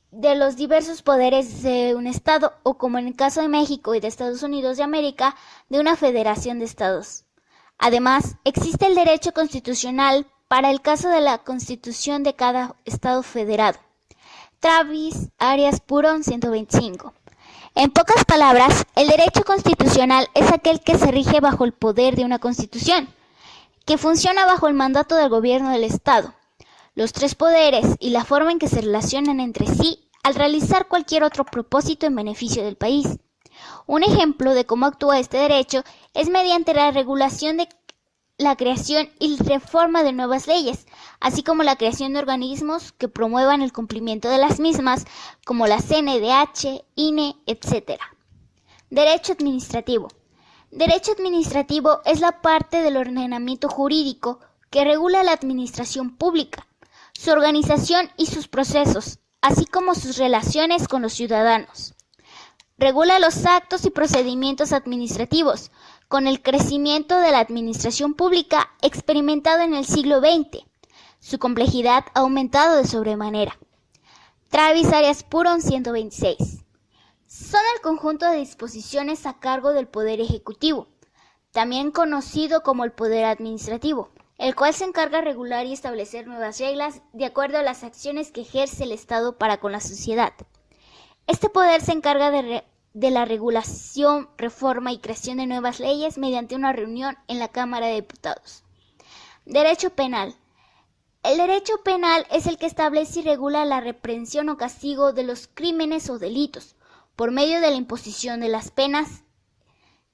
de los diversos poderes de un Estado, o como en el caso de México y de Estados Unidos de América, de una federación de estados. Además, existe el derecho constitucional para el caso de la constitución de cada estado federado. Travis Arias Puron, 125. En pocas palabras, el derecho constitucional es aquel que se rige bajo el poder de una constitución, que funciona bajo el mandato del gobierno del Estado, los tres poderes y la forma en que se relacionan entre sí al realizar cualquier otro propósito en beneficio del país. Un ejemplo de cómo actúa este derecho es mediante la regulación de la creación y reforma de nuevas leyes, así como la creación de organismos que promuevan el cumplimiento de las mismas, como la CNDH, INE, etc. Derecho administrativo. Derecho administrativo es la parte del ordenamiento jurídico que regula la administración pública, su organización y sus procesos, así como sus relaciones con los ciudadanos. Regula los actos y procedimientos administrativos, con el crecimiento de la administración pública experimentado en el siglo XX. Su complejidad ha aumentado de sobremanera. Travis Arias Puron, 126. Son el conjunto de disposiciones a cargo del Poder Ejecutivo, también conocido como el Poder Administrativo, el cual se encarga de regular y establecer nuevas reglas de acuerdo a las acciones que ejerce el Estado para con la sociedad. Este poder se encarga de la regulación, reforma y creación de nuevas leyes mediante una reunión en la Cámara de Diputados. Derecho penal. El derecho penal es el que establece y regula la reprensión o castigo de los crímenes o delitos por medio de la imposición de las penas.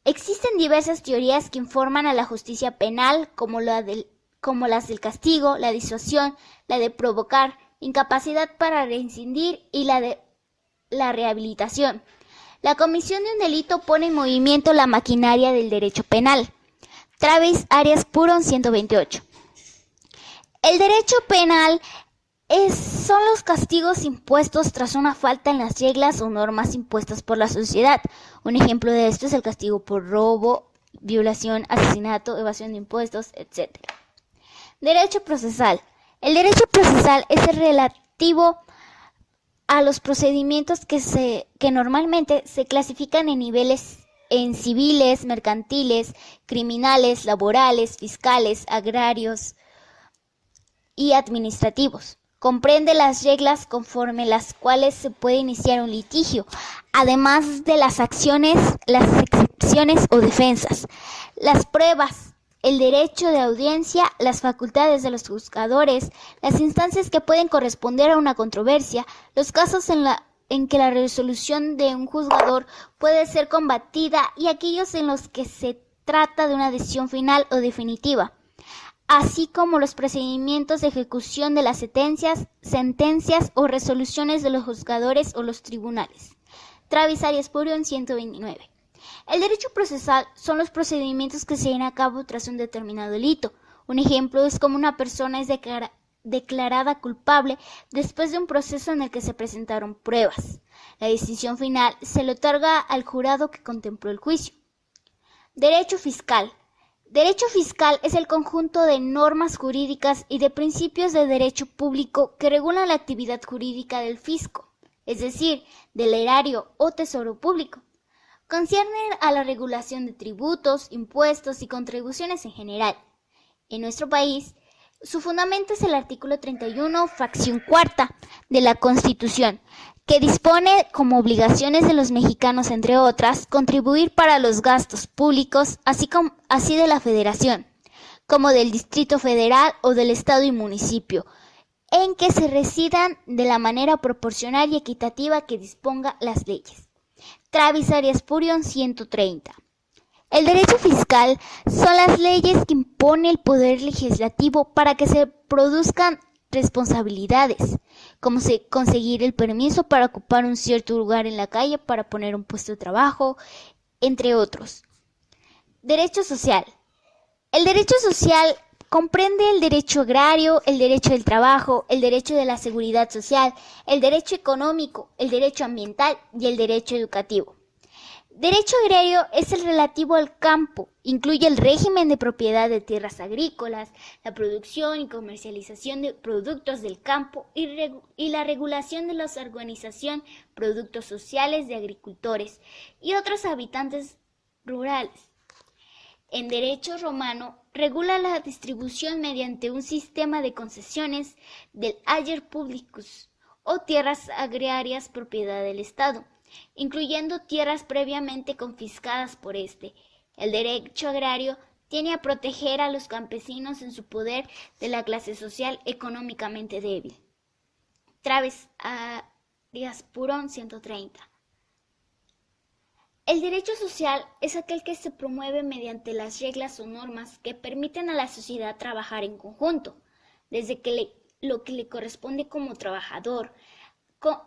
Existen diversas teorías que informan a la justicia penal, como las del castigo, la disuasión, la de provocar, incapacidad para reincidir y la de la rehabilitación. La comisión de un delito pone en movimiento la maquinaria del derecho penal. Travis Arias Puron, 128. El derecho penal son los castigos impuestos tras una falta en las reglas o normas impuestas por la sociedad. Un ejemplo de esto es el castigo por robo, violación, asesinato, evasión de impuestos, etc. Derecho procesal. El derecho procesal es el relativo a los procedimientos que normalmente se clasifican en niveles en civiles, mercantiles, criminales, laborales, fiscales, agrarios y administrativos. Comprende las reglas conforme las cuales se puede iniciar un litigio, además de las acciones, las excepciones o defensas, las pruebas, el derecho de audiencia, las facultades de los juzgadores, las instancias que pueden corresponder a una controversia, los casos en que la resolución de un juzgador puede ser combatida y aquellos en los que se trata de una decisión final o definitiva, así como los procedimientos de ejecución de las sentencias o resoluciones de los juzgadores o los tribunales. Travis Arias Puron, 129. El derecho procesal son los procedimientos que se llevan a cabo tras un determinado delito. Un ejemplo es como una persona es declarada culpable después de un proceso en el que se presentaron pruebas. La decisión final se le otorga al jurado que contempló el juicio. Derecho fiscal. Derecho fiscal es el conjunto de normas jurídicas y de principios de derecho público que regulan la actividad jurídica del fisco, es decir, del erario o tesoro público. Conciernen a la regulación de tributos, impuestos y contribuciones en general. En nuestro país, su fundamento es el artículo 31, fracción cuarta de la Constitución, que dispone como obligaciones de los mexicanos, entre otras, contribuir para los gastos públicos, así de la Federación, como del Distrito Federal o del Estado y municipio, en que se residan de la manera proporcional y equitativa que disponga las leyes. Travis Arias Purion, 130. El derecho fiscal son las leyes que impone el Poder Legislativo para que se produzcan responsabilidades, como conseguir el permiso para ocupar un cierto lugar en la calle, para poner un puesto de trabajo, entre otros. Derecho social. El derecho social comprende el derecho agrario, el derecho del trabajo, el derecho de la seguridad social, el derecho económico, el derecho ambiental y el derecho educativo. Derecho agrario es el relativo al campo, incluye el régimen de propiedad de tierras agrícolas, la producción y comercialización de productos del campo y la regulación de la organización productos sociales de agricultores y otros habitantes rurales. En derecho romano, regula la distribución mediante un sistema de concesiones del ager publicus o tierras agrarias propiedad del Estado, incluyendo tierras previamente confiscadas por este. El derecho agrario tiene a proteger a los campesinos en su poder de la clase social económicamente débil. Travis Arias Purón, 130. El derecho social es aquel que se promueve mediante las reglas o normas que permiten a la sociedad trabajar en conjunto, desde lo que le corresponde como trabajador,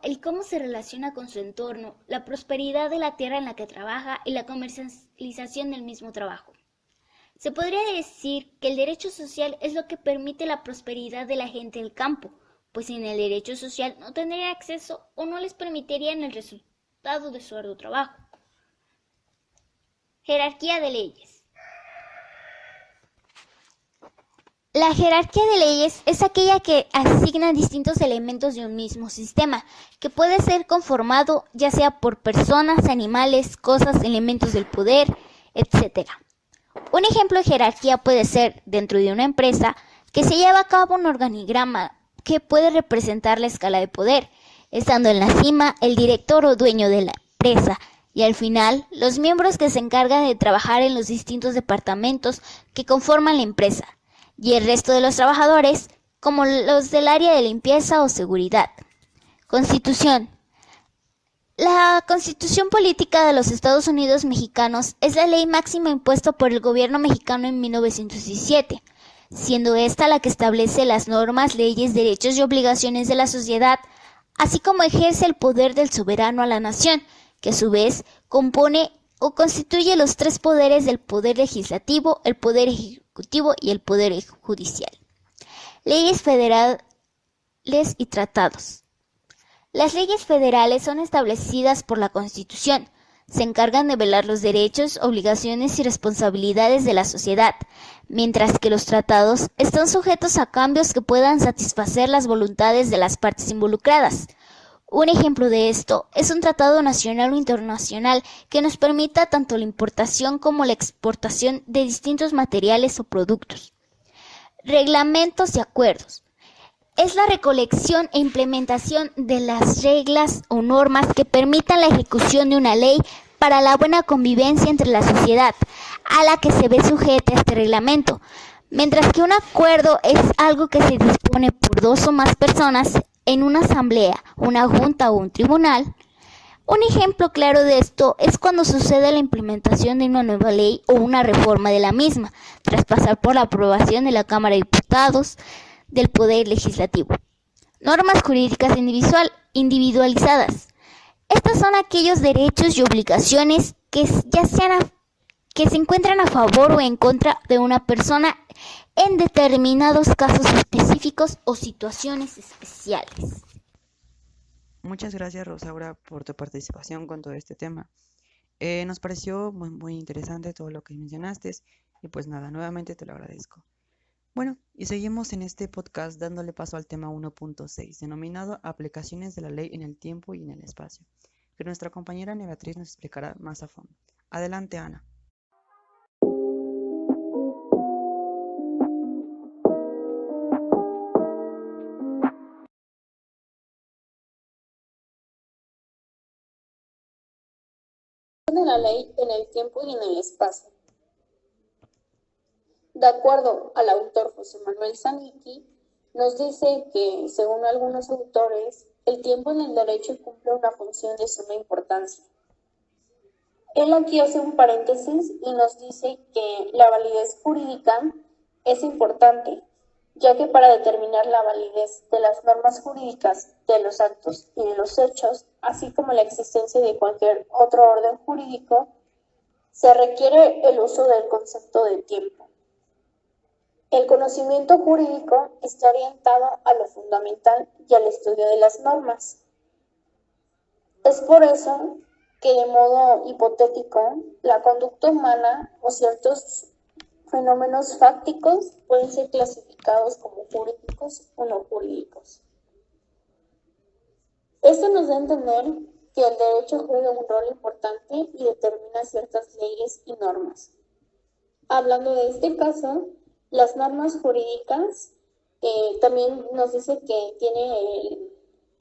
el cómo se relaciona con su entorno, la prosperidad de la tierra en la que trabaja y la comercialización del mismo trabajo. Se podría decir que el derecho social es lo que permite la prosperidad de la gente del campo, pues sin el derecho social no tendrían acceso o no les permitirían el resultado de su arduo trabajo. Jerarquía de leyes. La jerarquía de leyes es aquella que asigna distintos elementos de un mismo sistema, que puede ser conformado ya sea por personas, animales, cosas, elementos del poder, etc. Un ejemplo de jerarquía puede ser, dentro de una empresa, que se lleva a cabo un organigrama que puede representar la escala de poder, estando en la cima el director o dueño de la empresa, y al final los miembros que se encargan de trabajar en los distintos departamentos que conforman la empresa, y el resto de los trabajadores, como los del área de limpieza o seguridad. Constitución. La Constitución Política de los Estados Unidos Mexicanos es la ley máxima impuesta por el gobierno mexicano en 1917, siendo esta la que establece las normas, leyes, derechos y obligaciones de la sociedad, así como ejerce el poder del soberano a la nación, que a su vez compone o constituye los tres poderes del poder legislativo, el poder ejecutivo y el poder judicial. Leyes federales y tratados. Las leyes federales son establecidas por la Constitución. Se encargan de velar los derechos, obligaciones y responsabilidades de la sociedad, mientras que los tratados están sujetos a cambios que puedan satisfacer las voluntades de las partes involucradas. Un ejemplo de esto es un tratado nacional o internacional que nos permita tanto la importación como la exportación de distintos materiales o productos. Reglamentos y acuerdos. Es la recolección e implementación de las reglas o normas que permitan la ejecución de una ley para la buena convivencia entre la sociedad a la que se ve sujeta este reglamento, mientras que un acuerdo es algo que se dispone por dos o más personas en una asamblea, una junta o un tribunal. Un ejemplo claro de esto es cuando sucede la implementación de una nueva ley o una reforma de la misma, tras pasar por la aprobación de la Cámara de Diputados del Poder Legislativo. Normas jurídicas individualizadas. Estas son aquellos derechos y obligaciones que se encuentran a favor o en contra de una persona en determinados casos específicos o situaciones especiales. Muchas gracias, Rosaura, por tu participación con todo este tema. Nos pareció muy interesante todo lo que mencionaste. Y pues nada, nuevamente te lo agradezco. Bueno, y seguimos en este podcast dándole paso al tema 1.6, denominado Aplicaciones de la ley en el tiempo y en el espacio, que nuestra compañera Ana Beatriz nos explicará más a fondo. Adelante, Ana. De la ley en el tiempo y en el espacio. De acuerdo al autor José Manuel Zanicki, nos dice que, según algunos autores, el tiempo en el derecho cumple una función de suma importancia. Él aquí hace un paréntesis y nos dice que la validez jurídica es importante, ya que para determinar la validez de las normas jurídicas, de los actos y de los hechos, así como la existencia de cualquier otro orden jurídico, se requiere el uso del concepto de tiempo. El conocimiento jurídico está orientado a lo fundamental y al estudio de las normas. Es por eso que, de modo hipotético, la conducta humana o ciertos fenómenos fácticos pueden ser clasificados como jurídicos o no jurídicos. Esto nos da a entender que el derecho juega un rol importante y determina ciertas leyes y normas. Hablando de este caso, las normas jurídicas también nos dice que tiene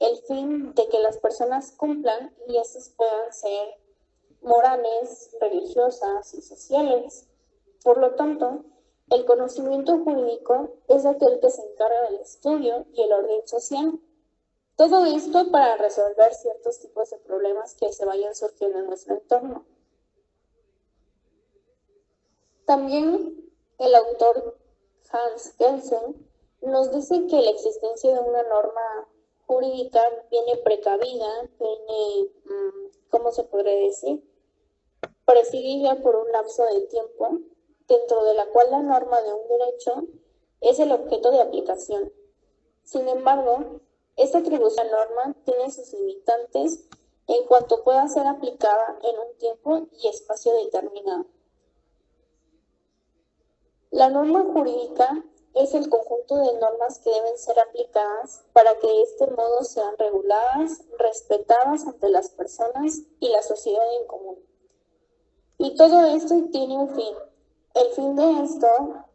el fin de que las personas cumplan, y esas puedan ser morales, religiosas y sociales. Por lo tanto, el conocimiento jurídico es aquel que se encarga del estudio y el orden social. Todo esto para resolver ciertos tipos de problemas que se vayan surgiendo en nuestro entorno. También el autor Hans Kelsen nos dice que la existencia de una norma jurídica viene precavida, viene, ¿cómo se podría decir?, presidida por un lapso de tiempo, dentro de la cual la norma de un derecho es el objeto de aplicación. Sin embargo, esta atribución a la norma tiene sus limitantes en cuanto pueda ser aplicada en un tiempo y espacio determinado. La norma jurídica es el conjunto de normas que deben ser aplicadas para que de este modo sean reguladas, respetadas ante las personas y la sociedad en común. Y todo esto tiene un fin. El fin de esto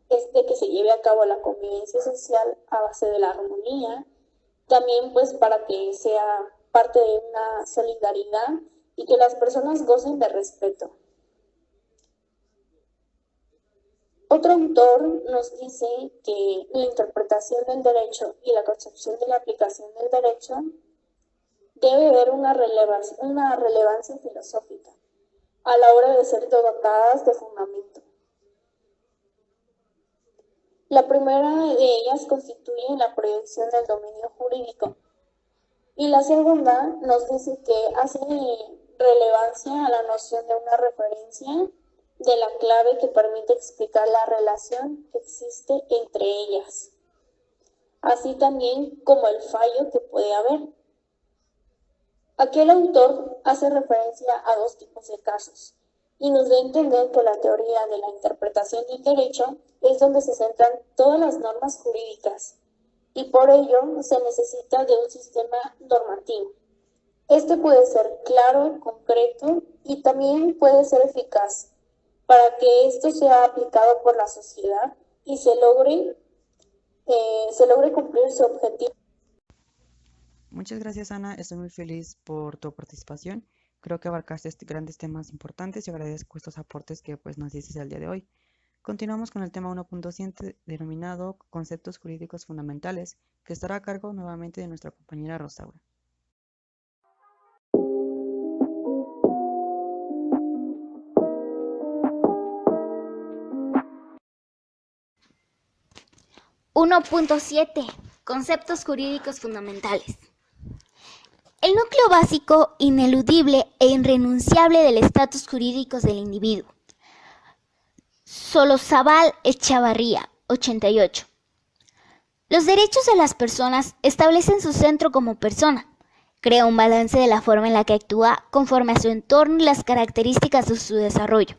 es de que se lleve a cabo la convivencia social a base de la armonía, también pues para que sea parte de una solidaridad y que las personas gocen de respeto. Otro autor nos dice que la interpretación del derecho y la concepción de la aplicación del derecho debe haber una relevancia filosófica a la hora de ser dotadas de fundamento. La primera de ellas constituye la proyección del dominio jurídico y la segunda nos dice que hace relevancia a la noción de una referencia de la clave que permite explicar la relación que existe entre ellas, así también como el fallo que puede haber. Aquí el autor hace referencia a dos tipos de casos y nos da a entender que la teoría de la interpretación del derecho es donde se centran todas las normas jurídicas y por ello se necesita de un sistema normativo. Este puede ser claro, concreto y también puede ser eficaz para que esto sea aplicado por la sociedad y se logre cumplir su objetivo. Muchas gracias, Ana. Estoy muy feliz por tu participación. Creo que abarcaste grandes temas importantes y agradezco estos aportes que pues nos dices el día de hoy. Continuamos con el tema 1.7 denominado Conceptos Jurídicos Fundamentales, que estará a cargo nuevamente de nuestra compañera Rosaura. (1.7) Conceptos jurídicos fundamentales. El núcleo básico, ineludible e irrenunciable del estatus jurídico del individuo. Solozábal Echavarría, 88. Los derechos de las personas establecen su centro como persona. Crea un balance de la forma en la que actúa conforme a su entorno y las características de su desarrollo.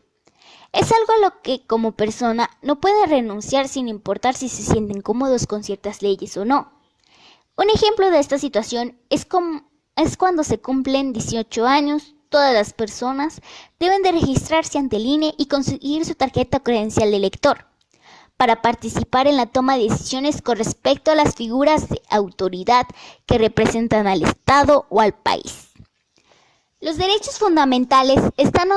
Es algo a lo que como persona no puede renunciar sin importar si se sienten cómodos con ciertas leyes o no. Un ejemplo de esta situación es cuando se cumplen 18 años, todas las personas deben de registrarse ante el INE y conseguir su tarjeta credencial de elector para participar en la toma de decisiones con respecto a las figuras de autoridad que representan al Estado o al país. Los derechos fundamentales están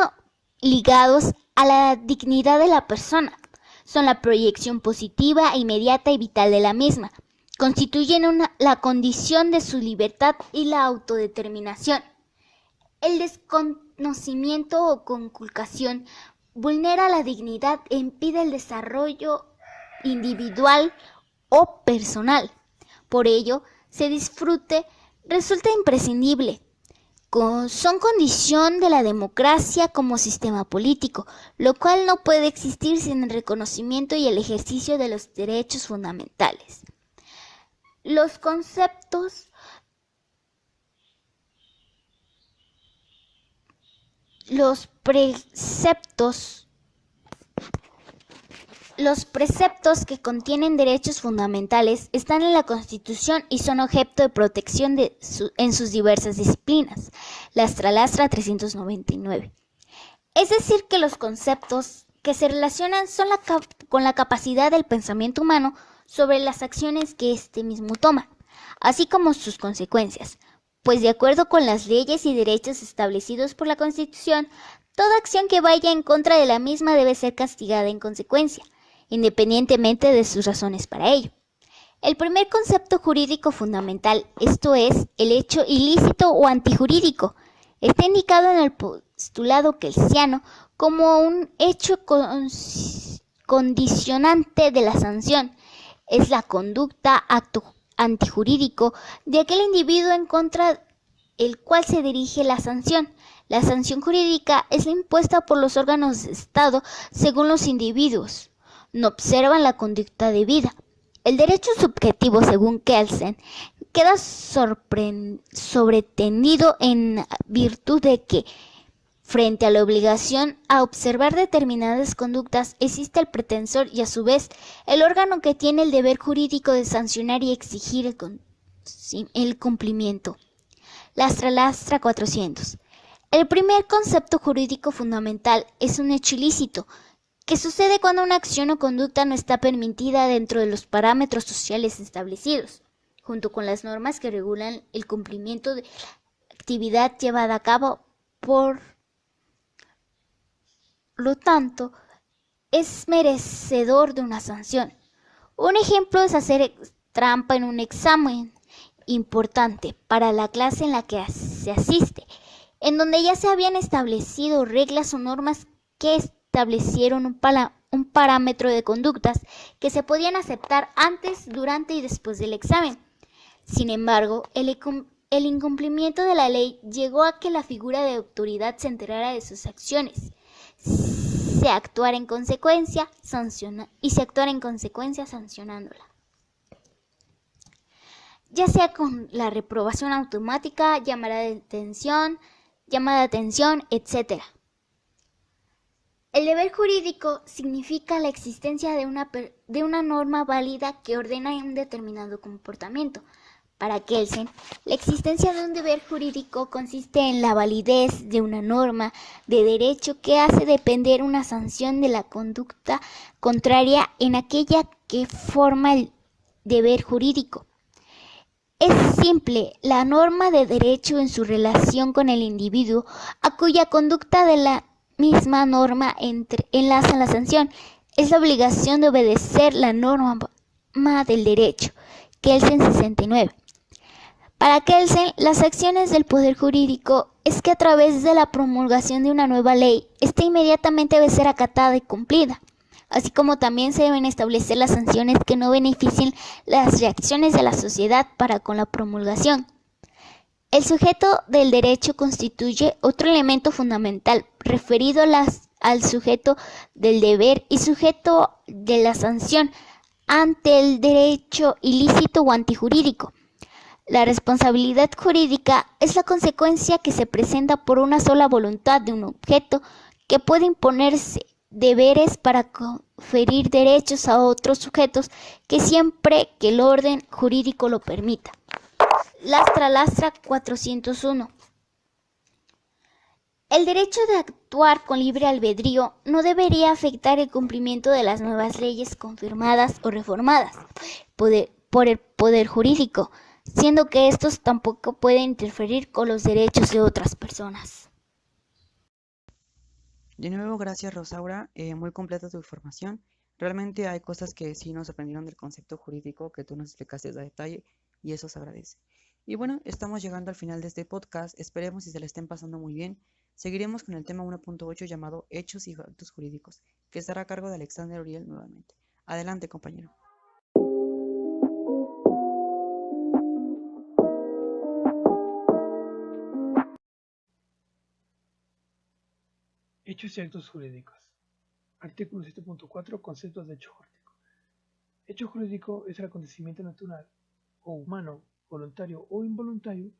ligados a la dignidad de la persona. Son la proyección positiva, inmediata y vital de la misma. Constituyen la condición de su libertad y la autodeterminación. El desconocimiento o conculcación vulnera la dignidad e impide el desarrollo individual o personal. Por ello, su disfrute resulta imprescindible. Son condición de la democracia como sistema político, lo cual no puede existir sin el reconocimiento y el ejercicio de los derechos fundamentales. Los conceptos Los preceptos que contienen derechos fundamentales están en la Constitución y son objeto de protección en sus diversas disciplinas. Lastra 399. Es decir, que los conceptos que se relacionan con la capacidad del pensamiento humano sobre las acciones que éste mismo toma, así como sus consecuencias. Pues de acuerdo con las leyes y derechos establecidos por la Constitución, toda acción que vaya en contra de la misma debe ser castigada en consecuencia, independientemente de sus razones para ello. El primer concepto jurídico fundamental, esto es, el hecho ilícito o antijurídico, está indicado en el postulado kelsiano como un hecho condicionante de la sanción. Es la conducta, acto antijurídico de aquel individuo en contra el cual se dirige la sanción. La sanción jurídica es la impuesta por los órganos de Estado según los individuos no observan la conducta debida. El derecho subjetivo, según Kelsen, queda sobretendido en virtud de que, frente a la obligación a observar determinadas conductas, existe el pretensor y a su vez el órgano que tiene el deber jurídico de sancionar y exigir el cumplimiento. Lastra 400. El primer concepto jurídico fundamental es un hecho ilícito, que sucede cuando una acción o conducta no está permitida dentro de los parámetros sociales establecidos, junto con las normas que regulan el cumplimiento de la actividad llevada a cabo por lo tanto, es merecedor de una sanción. Un ejemplo es hacer trampa en un examen importante para la clase en la que se asiste, en donde ya se habían establecido reglas o normas que establecieron un parámetro de conductas que se podían aceptar antes, durante y después del examen. Sin embargo, el incumplimiento de la ley llegó a que la figura de autoridad se enterara de sus acciones. Se actuara en consecuencia, sancionándola, ya sea con la reprobación automática, llamada de atención, etc. El deber jurídico significa la existencia de una norma válida que ordena un determinado comportamiento. Para Kelsen, la existencia de un deber jurídico consiste en la validez de una norma de derecho que hace depender una sanción de la conducta contraria en aquella que forma el deber jurídico. Es simple, la norma de derecho en su relación con el individuo a cuya conducta de la misma norma enlaza la sanción. Es la obligación de obedecer la norma del derecho. Kelsen 69. Para Kelsen, las acciones del poder jurídico es que a través de la promulgación de una nueva ley, esta inmediatamente debe ser acatada y cumplida, así como también se deben establecer las sanciones que no beneficien las reacciones de la sociedad para con la promulgación. El sujeto del derecho constituye otro elemento fundamental, referido al sujeto del deber y sujeto de la sanción ante el derecho ilícito o antijurídico. La responsabilidad jurídica es la consecuencia que se presenta por una sola voluntad de un objeto que puede imponerse deberes para conferir derechos a otros sujetos que siempre que el orden jurídico lo permita. Lastra 401. El derecho de actuar con libre albedrío no debería afectar el cumplimiento de las nuevas leyes confirmadas o reformadas por el poder jurídico, siendo que estos tampoco pueden interferir con los derechos de otras personas. De nuevo, gracias Rosaura, muy completa tu información. Realmente hay cosas que sí nos aprendieron del concepto jurídico que tú nos explicaste a detalle y eso se agradece. Y bueno, estamos llegando al final de este podcast, esperemos si se le estén pasando muy bien. Seguiremos con el tema 1.8 llamado Hechos y Actos Jurídicos, que estará a cargo de Alexander Uriel nuevamente. Adelante, compañero. Hechos y actos jurídicos. Artículo 7.4. Conceptos de hecho jurídico. Hecho jurídico es el acontecimiento natural o humano, voluntario o involuntario,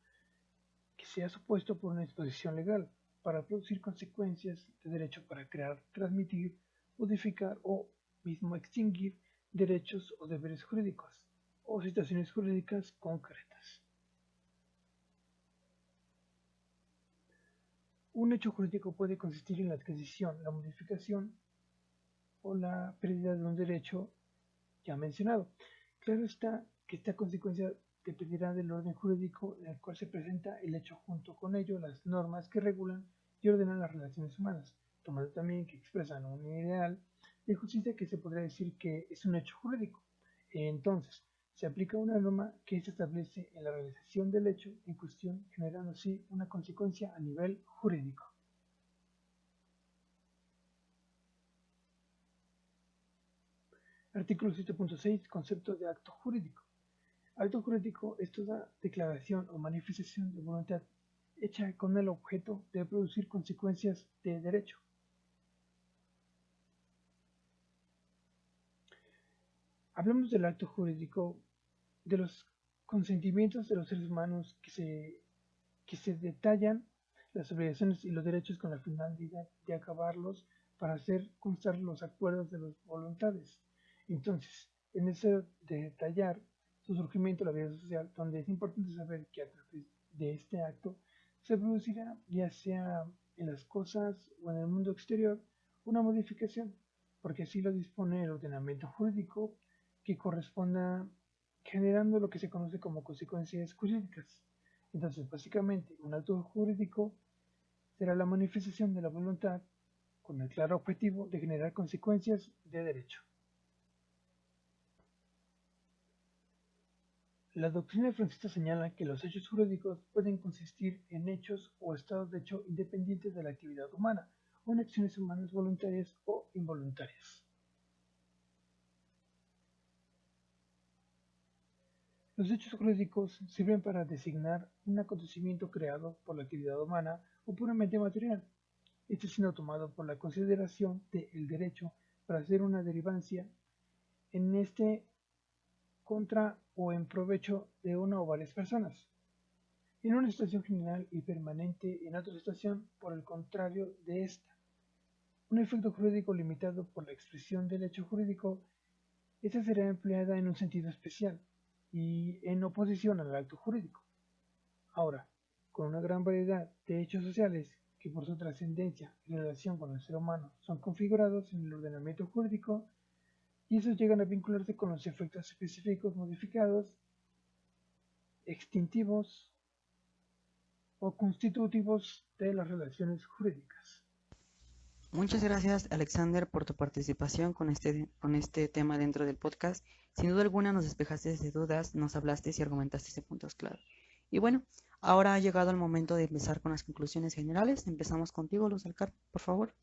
que sea supuesto por una disposición legal para producir consecuencias de derecho para crear, transmitir, modificar o mismo extinguir derechos o deberes jurídicos o situaciones jurídicas concretas. Un hecho jurídico puede consistir en la adquisición, la modificación o la pérdida de un derecho ya mencionado. Claro está que esta consecuencia dependerá del orden jurídico en el cual se presenta el hecho, junto con ello las normas que regulan y ordenan las relaciones humanas, tomando también que expresan un ideal de justicia que se podría decir que es un hecho jurídico. Entonces, se aplica una norma que se establece en la realización del hecho en cuestión, generando así una consecuencia a nivel jurídico. Artículo 7.6. Concepto de acto jurídico. Acto jurídico es toda declaración o manifestación de voluntad hecha con el objeto de producir consecuencias de derecho. Hablamos del acto jurídico, de los consentimientos de los seres humanos que se detallan las obligaciones y los derechos con la finalidad de acabarlos para hacer constar los acuerdos de las voluntades. Entonces, en ese detallar su surgimiento en la vida social, donde es importante saber que a través de este acto se producirá, ya sea en las cosas o en el mundo exterior, una modificación, porque así lo dispone el ordenamiento jurídico, que corresponda generando lo que se conoce como consecuencias jurídicas. Entonces, básicamente, un acto jurídico será la manifestación de la voluntad con el claro objetivo de generar consecuencias de derecho. La doctrina francesa señala que los hechos jurídicos pueden consistir en hechos o estados de hecho independientes de la actividad humana o en acciones humanas voluntarias o involuntarias. Los hechos jurídicos sirven para designar un acontecimiento creado por la actividad humana o puramente material, este siendo tomado por la consideración del derecho para hacer una derivancia en este contra o en provecho de una o varias personas, en una situación general y permanente, en otra situación por el contrario de esta. Un efecto jurídico limitado por la expresión del hecho jurídico, esta será empleada en un sentido especial y en oposición al acto jurídico. Ahora, con una gran variedad de hechos sociales que por su trascendencia y relación con el ser humano son configurados en el ordenamiento jurídico, y esos llegan a vincularse con los efectos específicos modificados, extintivos o constitutivos de las relaciones jurídicas. Muchas gracias, Alexander, por tu participación con este tema dentro del podcast. Sin duda alguna nos despejaste de dudas, nos hablaste y argumentaste de puntos clave. Y bueno, ahora ha llegado el momento de empezar con las conclusiones generales. Empezamos contigo, Luz Alcar, por favor.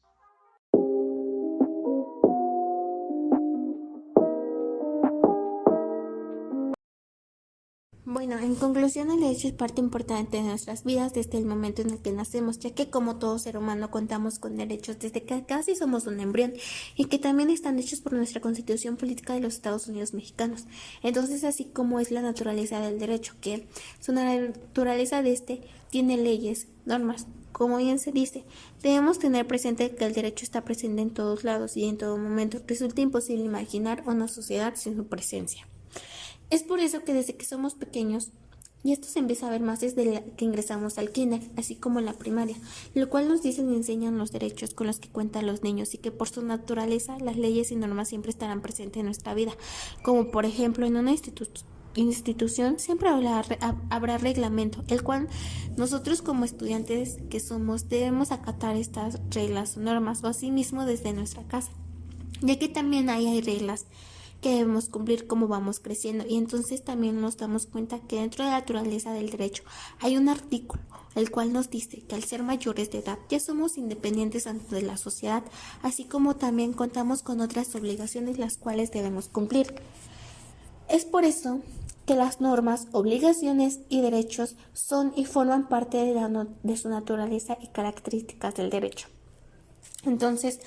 Bueno, en conclusión, el derecho es parte importante de nuestras vidas desde el momento en el que nacemos, ya que como todo ser humano contamos con derechos desde que casi somos un embrión y que también están hechos por nuestra Constitución Política de los Estados Unidos Mexicanos. Entonces, así como es la naturaleza del derecho, que su naturaleza de este tiene leyes, normas Como bien se dice, debemos tener presente que el derecho está presente en todos lados y en todo momento. Resulta imposible imaginar una sociedad sin su presencia. Es por eso que desde que somos pequeños, y esto se empieza a ver más desde que ingresamos al kinder, así como en la primaria, lo cual nos dicen y enseñan los derechos con los que cuentan los niños y que por su naturaleza las leyes y normas siempre estarán presentes en nuestra vida, como por ejemplo en una institución siempre habrá reglamento, el cual nosotros como estudiantes que somos debemos acatar estas reglas o normas o asimismo desde nuestra casa, ya que también hay reglas que debemos cumplir como vamos creciendo y entonces también nos damos cuenta que dentro de la naturaleza del derecho hay un artículo el cual nos dice que al ser mayores de edad ya somos independientes ante la sociedad, así como también contamos con otras obligaciones las cuales debemos cumplir. Es por eso que las normas, obligaciones y derechos son y forman parte de su naturaleza y características del derecho. Entonces,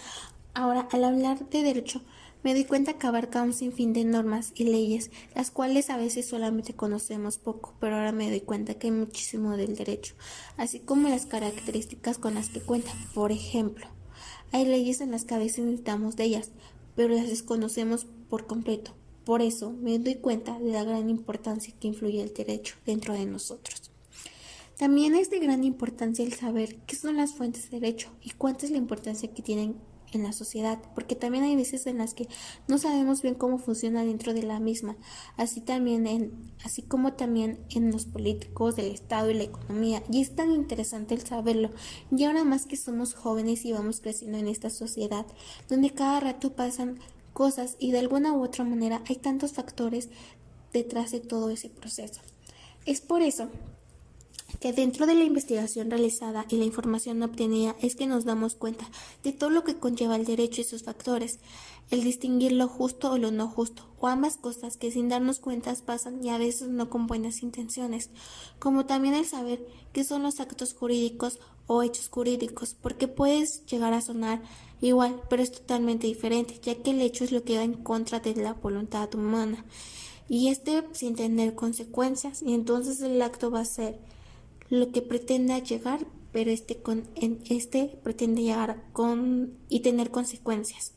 ahora al hablar de derecho, me doy cuenta que abarca un sinfín de normas y leyes, las cuales a veces solamente conocemos poco, pero ahora me doy cuenta que hay muchísimo del derecho, así como las características con las que cuenta. Por ejemplo, hay leyes en las que a veces necesitamos de ellas, pero las desconocemos por completo. Por eso me doy cuenta de la gran importancia que influye el derecho dentro de nosotros. También es de gran importancia el saber qué son las fuentes de derecho y cuánta es la importancia que tienen en la sociedad, porque también hay veces en las que no sabemos bien cómo funciona dentro de la misma, así como también en los políticos, del Estado y la economía, y es tan interesante el saberlo, y ahora más que somos jóvenes y vamos creciendo en esta sociedad, donde cada rato pasan cosas y de alguna u otra manera hay tantos factores detrás de todo ese proceso. Es por eso que dentro de la investigación realizada y la información obtenida es que nos damos cuenta de todo lo que conlleva el derecho y sus factores, el distinguir lo justo o lo no justo, o ambas cosas que sin darnos cuenta pasan y a veces no con buenas intenciones, como también el saber qué son los actos jurídicos o hechos jurídicos, porque puedes llegar a sonar igual, pero es totalmente diferente, ya que el hecho es lo que va en contra de la voluntad humana, y sin tener consecuencias, y entonces el acto va a ser lo que pretenda llegar, pero pretende llegar y tener consecuencias.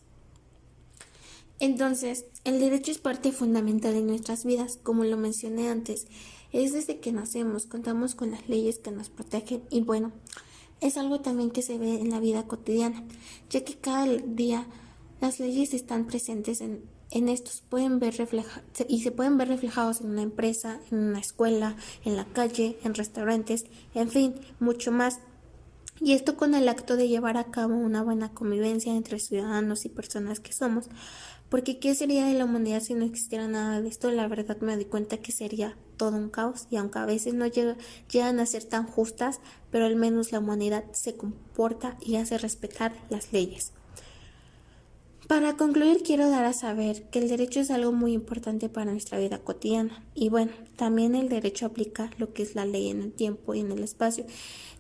Entonces, el derecho es parte fundamental de nuestras vidas, como lo mencioné antes. Es desde que nacemos, contamos con las leyes que nos protegen y bueno, es algo también que se ve en la vida cotidiana, ya que cada día las leyes están presentes en estos se pueden ver reflejados en una empresa, en una escuela, en la calle, en restaurantes, en fin, mucho más. Y esto con el acto de llevar a cabo una buena convivencia entre ciudadanos y personas que somos. Porque ¿qué sería de la humanidad si no existiera nada de esto? La verdad me doy cuenta que sería todo un caos y aunque a veces no llegan a ser tan justas, pero al menos la humanidad se comporta y hace respetar las leyes. Para concluir, quiero dar a saber que el derecho es algo muy importante para nuestra vida cotidiana. Y bueno, también el derecho aplica lo que es la ley en el tiempo y en el espacio,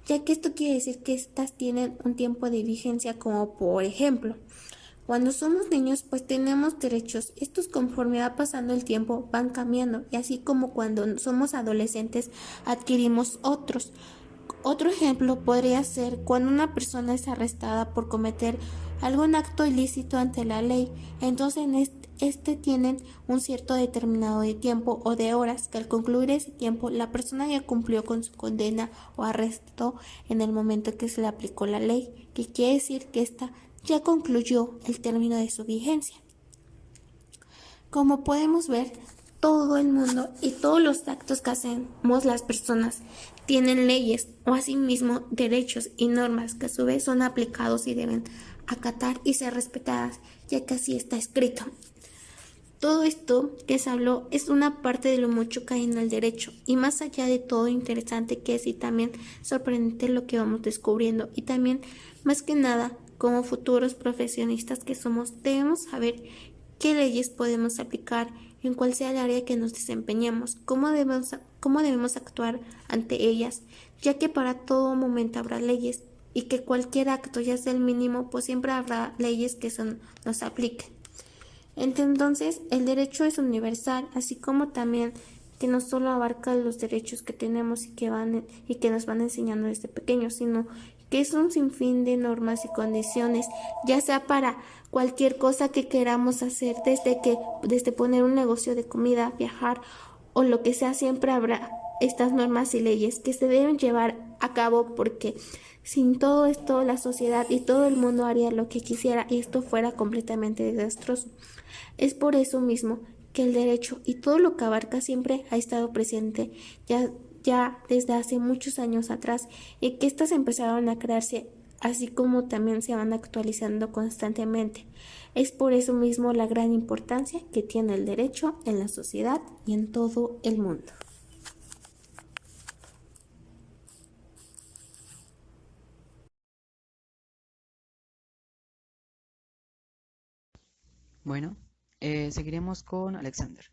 ya que esto quiere decir que estas tienen un tiempo de vigencia, como por ejemplo, cuando somos niños pues tenemos derechos. Estos conforme va pasando el tiempo van cambiando, y así como cuando somos adolescentes adquirimos otros. Otro ejemplo podría ser cuando una persona es arrestada por cometer algún acto ilícito ante la ley, entonces tienen un cierto determinado de tiempo o de horas, que al concluir ese tiempo la persona ya cumplió con su condena o arresto en el momento que se le aplicó la ley, que quiere decir que ésta ya concluyó el término de su vigencia. Como podemos ver, todo el mundo y todos los actos que hacemos las personas tienen leyes o asimismo derechos y normas que a su vez son aplicados y deben acatar y ser respetadas, ya que así está escrito. Todo esto que se habló es una parte de lo mucho que hay en el derecho, y más allá de todo interesante que es y también sorprendente lo que vamos descubriendo, y también más que nada como futuros profesionistas que somos debemos saber qué leyes podemos aplicar en cual sea el área que nos desempeñemos, cómo debemos actuar ante ellas, ya que para todo momento habrá leyes y que cualquier acto, ya sea el mínimo, pues siempre habrá leyes que nos apliquen. Entonces, el derecho es universal, así como también que no solo abarca los derechos que tenemos y que nos van enseñando desde pequeños, sino que es un sinfín de normas y condiciones, ya sea para cualquier cosa que queramos hacer, desde poner un negocio de comida, viajar o lo que sea, siempre habrá estas normas y leyes que se deben llevar a cabo, porque sin todo esto la sociedad y todo el mundo haría lo que quisiera y esto fuera completamente desastroso. Es por eso mismo que el derecho y todo lo que abarca siempre ha estado presente ya desde hace muchos años atrás, y que éstas empezaron a crearse así como también se van actualizando constantemente. Es por eso mismo la gran importancia que tiene el derecho en la sociedad y en todo el mundo. Bueno, seguiremos con Alexander.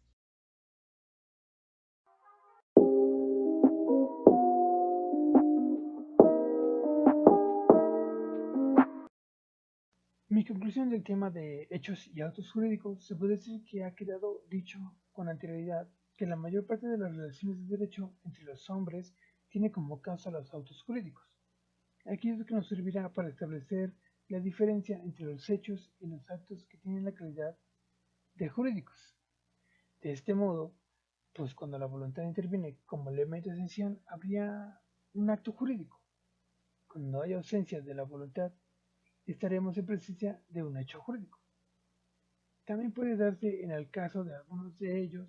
Mi conclusión del tema de hechos y actos jurídicos se puede decir que ha quedado dicho con anterioridad que la mayor parte de las relaciones de derecho entre los hombres tiene como causa los autos jurídicos. Aquí es lo que nos servirá para establecer la diferencia entre los hechos y los actos que tienen la calidad de jurídicos. De este modo, pues cuando la voluntad interviene como elemento esencial, habría un acto jurídico. Cuando hay ausencia de la voluntad, estaremos en presencia de un hecho jurídico. También puede darse en el caso de algunos de ellos,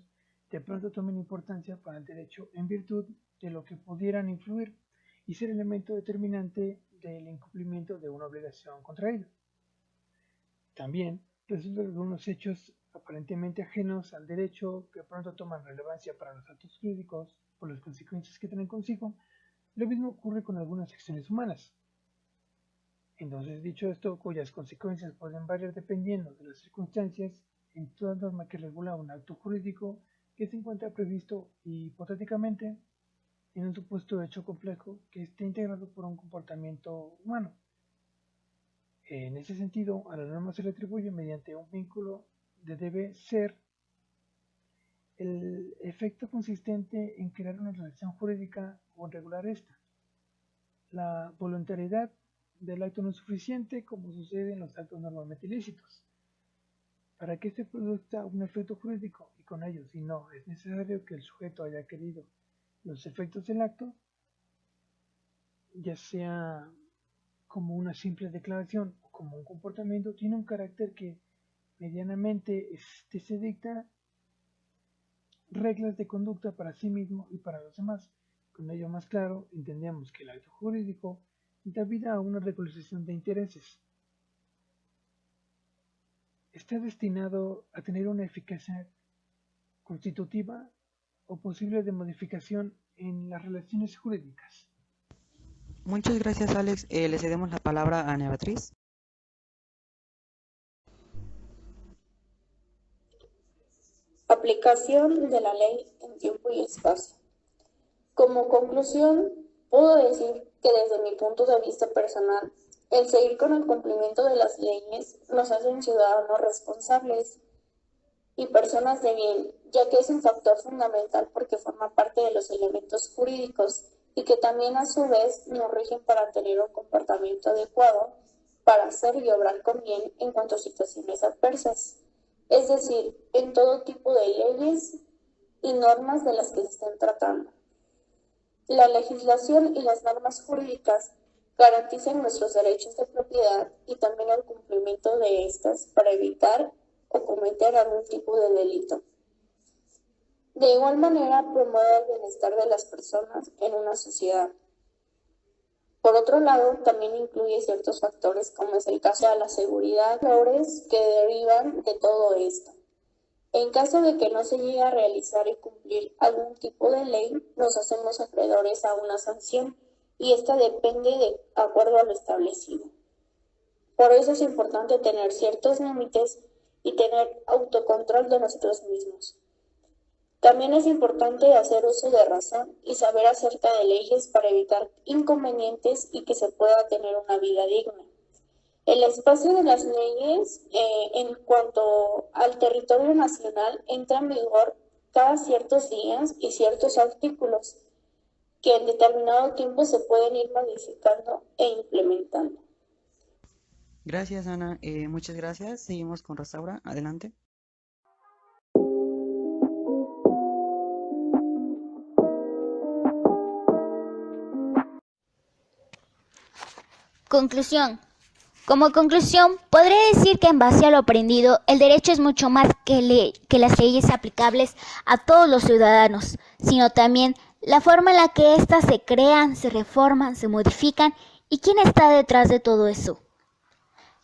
de pronto tomen importancia para el derecho en virtud de lo que pudieran influir y ser elemento determinante del incumplimiento de una obligación contra ellos. También resulta que algunos hechos aparentemente ajenos al derecho que pronto toman relevancia para los actos jurídicos por las consecuencias que traen consigo. Lo mismo ocurre con algunas acciones humanas. Entonces, dicho esto, cuyas consecuencias pueden variar dependiendo de las circunstancias, en toda norma que regula un acto jurídico que se encuentra previsto hipotéticamente en un supuesto hecho complejo que esté integrado por un comportamiento humano. En ese sentido, a la norma se le atribuye mediante un vínculo de debe ser el efecto consistente en crear una relación jurídica o en regular esta. La voluntariedad del acto no es suficiente, como sucede en los actos normalmente ilícitos. Para que se produzca un efecto jurídico, y con ello, si no, es necesario que el sujeto haya querido los efectos del acto, ya sea como una simple declaración o como un comportamiento, tiene un carácter que medianamente se dicta reglas de conducta para sí mismo y para los demás. Con ello más claro, entendemos que el acto jurídico da vida a una regularización de intereses. Está destinado a tener una eficacia constitutiva o posible de modificación en las relaciones jurídicas. Muchas gracias, Alex. Le cedemos la palabra a Ana Beatriz. Aplicación de la ley en tiempo y espacio. Como conclusión, puedo decir que desde mi punto de vista personal, el seguir con el cumplimiento de las leyes nos hacen ciudadanos responsables y personas de bien, ya que es un factor fundamental porque forma parte de los elementos jurídicos y que también a su vez nos rigen para tener un comportamiento adecuado para hacer y obrar con bien en cuanto a situaciones adversas, es decir, en todo tipo de leyes y normas de las que se estén tratando. La legislación y las normas jurídicas garantizan nuestros derechos de propiedad y también el cumplimiento de estas para evitar o cometer algún tipo de delito. De igual manera, promueve el bienestar de las personas en una sociedad. Por otro lado, también incluye ciertos factores como es el caso de la seguridad, valores que derivan de todo esto. En caso de que no se llegue a realizar y cumplir algún tipo de ley, nos hacemos acreedores a una sanción y esta depende de acuerdo a lo establecido. Por eso es importante tener ciertos límites y tener autocontrol de nosotros mismos. También es importante hacer uso de razón y saber acerca de leyes para evitar inconvenientes y que se pueda tener una vida digna. El espacio de las leyes en cuanto al territorio nacional entra en vigor cada ciertos días y ciertos artículos. que en determinado tiempo se pueden ir modificando e implementando. Gracias, Ana. Muchas gracias. Seguimos con Rosaura. Adelante. Conclusión. Como conclusión, podré decir que en base a lo aprendido, el derecho es mucho más que las leyes aplicables a todos los ciudadanos, sino también la forma en la que éstas se crean, se reforman, se modifican y quién está detrás de todo eso.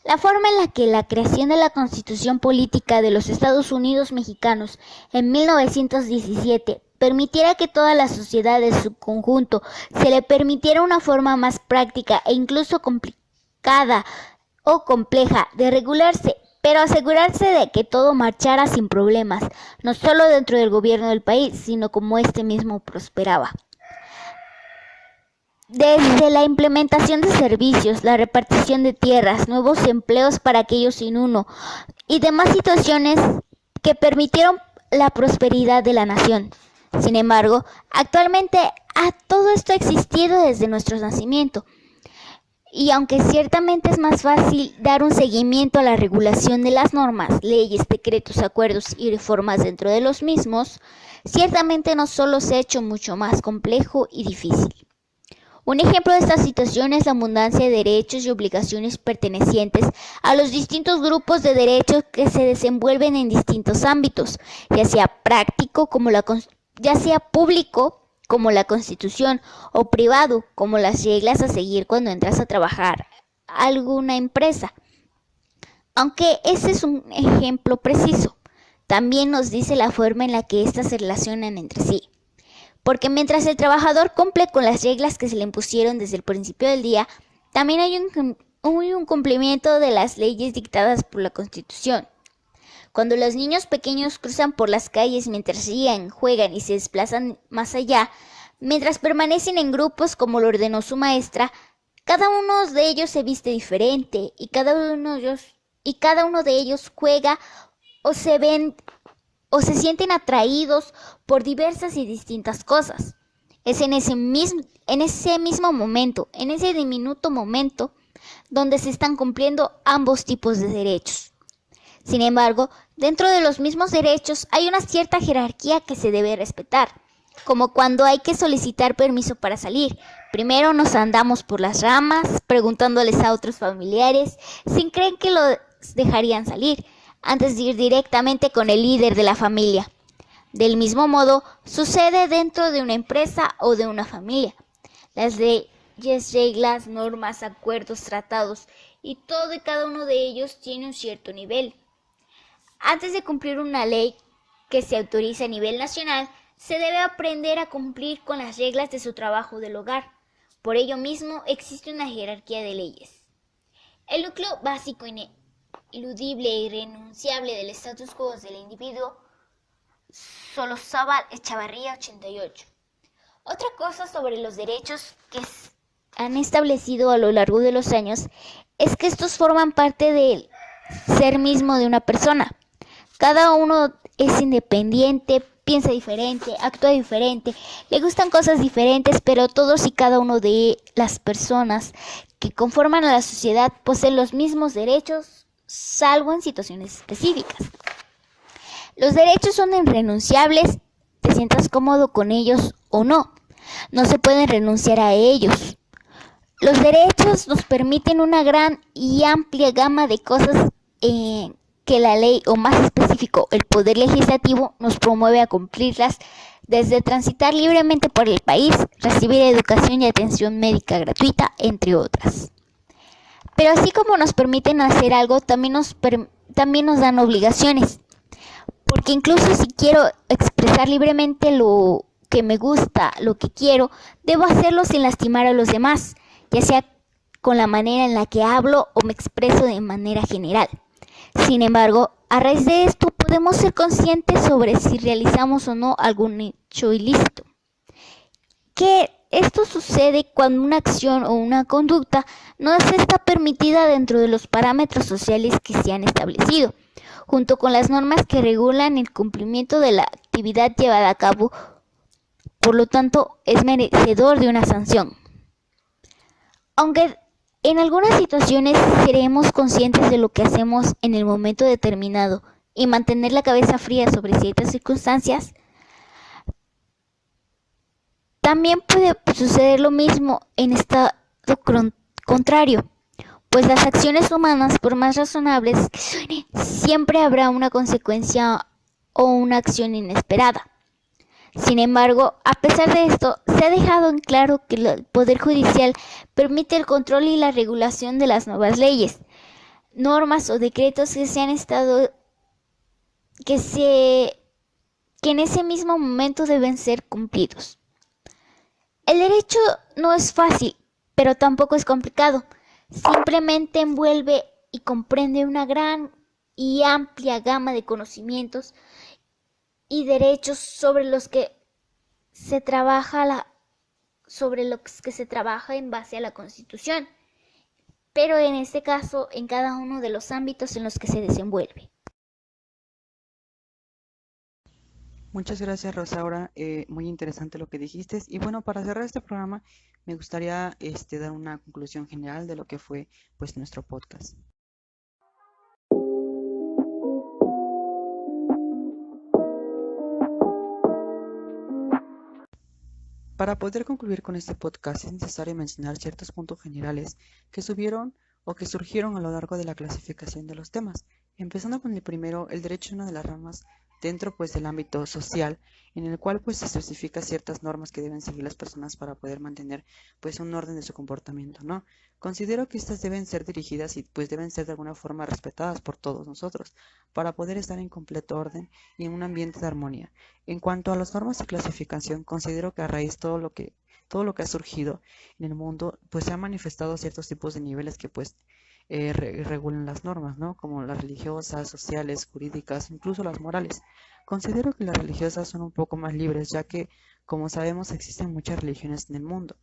La forma en la que la creación de la Constitución Política de los Estados Unidos Mexicanos en 1917 permitiera que toda la sociedad en su conjunto se le permitiera una forma más práctica e incluso complicada o compleja de regularse, pero asegurarse de que todo marchara sin problemas, no solo dentro del gobierno del país, sino como este mismo prosperaba. Desde la implementación de servicios, la repartición de tierras, nuevos empleos para aquellos sin uno y demás situaciones que permitieron la prosperidad de la nación. Sin embargo, actualmente todo esto ha existido desde nuestro nacimiento. Y aunque ciertamente es más fácil dar un seguimiento a la regulación de las normas, leyes, decretos, acuerdos y reformas dentro de los mismos, ciertamente no solo se ha hecho mucho más complejo y difícil. Un ejemplo de esta situación es la abundancia de derechos y obligaciones pertenecientes a los distintos grupos de derechos que se desenvuelven en distintos ámbitos, ya sea público, como la Constitución, o privado, como las reglas a seguir cuando entras a trabajar a alguna empresa. Aunque ese es un ejemplo preciso, también nos dice la forma en la que éstas se relacionan entre sí. Porque mientras el trabajador cumple con las reglas que se le impusieron desde el principio del día, también hay un cumplimiento de las leyes dictadas por la Constitución. Cuando los niños pequeños cruzan por las calles mientras ríen, juegan y se desplazan más allá, mientras permanecen en grupos como lo ordenó su maestra, cada uno de ellos se viste diferente y cada uno de ellos juega o se sienten atraídos por diversas y distintas cosas. Es en ese mismo momento, en ese diminuto momento, donde se están cumpliendo ambos tipos de derechos. Sin embargo, dentro de los mismos derechos hay una cierta jerarquía que se debe respetar, como cuando hay que solicitar permiso para salir. Primero nos andamos por las ramas, preguntándoles a otros familiares si creen que los dejarían salir, antes de ir directamente con el líder de la familia. Del mismo modo, sucede dentro de una empresa o de una familia. Las leyes, reglas, normas, acuerdos, tratados y todo y cada uno de ellos tiene un cierto nivel. Antes de cumplir una ley que se autoriza a nivel nacional, se debe aprender a cumplir con las reglas de su trabajo del hogar. Por ello mismo existe una jerarquía de leyes. El núcleo básico ineludible e irrenunciable del status quo del individuo. Solozábal Echavarría 88. Otra cosa sobre los derechos que han establecido a lo largo de los años es que estos forman parte del ser mismo de una persona. Cada uno es independiente, piensa diferente, actúa diferente, le gustan cosas diferentes, pero todos y cada uno de las personas que conforman a la sociedad poseen los mismos derechos, salvo en situaciones específicas. Los derechos son irrenunciables, te sientas cómodo con ellos o no. No se pueden renunciar a ellos. Los derechos nos permiten una gran y amplia gama de cosas que la ley, o más específico, el poder legislativo, nos promueve a cumplirlas, desde transitar libremente por el país, recibir educación y atención médica gratuita, entre otras. Pero así como nos permiten hacer algo, también nos dan obligaciones. Porque incluso si quiero expresar libremente lo que me gusta, lo que quiero, debo hacerlo sin lastimar a los demás, ya sea con la manera en la que hablo o me expreso de manera general. Sin embargo, a raíz de esto podemos ser conscientes sobre si realizamos o no algún hecho ilícito. Que esto sucede cuando una acción o una conducta no está permitida dentro de los parámetros sociales que se han establecido, junto con las normas que regulan el cumplimiento de la actividad llevada a cabo por lo tanto es merecedor de una sanción. Aunque en algunas situaciones seremos conscientes de lo que hacemos en el momento determinado y mantener la cabeza fría sobre ciertas circunstancias, también puede suceder lo mismo en estado contrario, pues las acciones humanas, por más razonables que suenen, siempre habrá una consecuencia o una acción inesperada. Sin embargo, a pesar de esto, se ha dejado en claro que el Poder Judicial permite el control y la regulación de las nuevas leyes, normas o decretos que en ese mismo momento deben ser cumplidos. El derecho no es fácil, pero tampoco es complicado. Simplemente envuelve y comprende una gran y amplia gama de conocimientos y derechos sobre los que se trabaja en base a la Constitución, pero en este caso en cada uno de los ámbitos en los que se desenvuelve. Muchas gracias, Rosaura. Muy interesante lo que dijiste. Y bueno, para cerrar este programa, me gustaría dar una conclusión general de lo que fue pues nuestro podcast. Para poder concluir con este podcast es necesario mencionar ciertos puntos generales que surgieron a lo largo de la clasificación de los temas. Empezando con el primero, el derecho es una de las ramas dentro pues del ámbito social, en el cual pues se especifica ciertas normas que deben seguir las personas para poder mantener pues un orden de su comportamiento, ¿no? Considero que estas deben ser dirigidas y pues deben ser de alguna forma respetadas por todos nosotros, para poder estar en completo orden y en un ambiente de armonía. En cuanto a las normas de clasificación, considero que a raíz de todo lo que ha surgido en el mundo, pues se han manifestado ciertos tipos de niveles que pues regulan las normas, ¿no? Como las religiosas, sociales, jurídicas, incluso las morales. Considero que las religiosas son un poco más libres, ya que, como sabemos, existen muchas religiones en el mundo,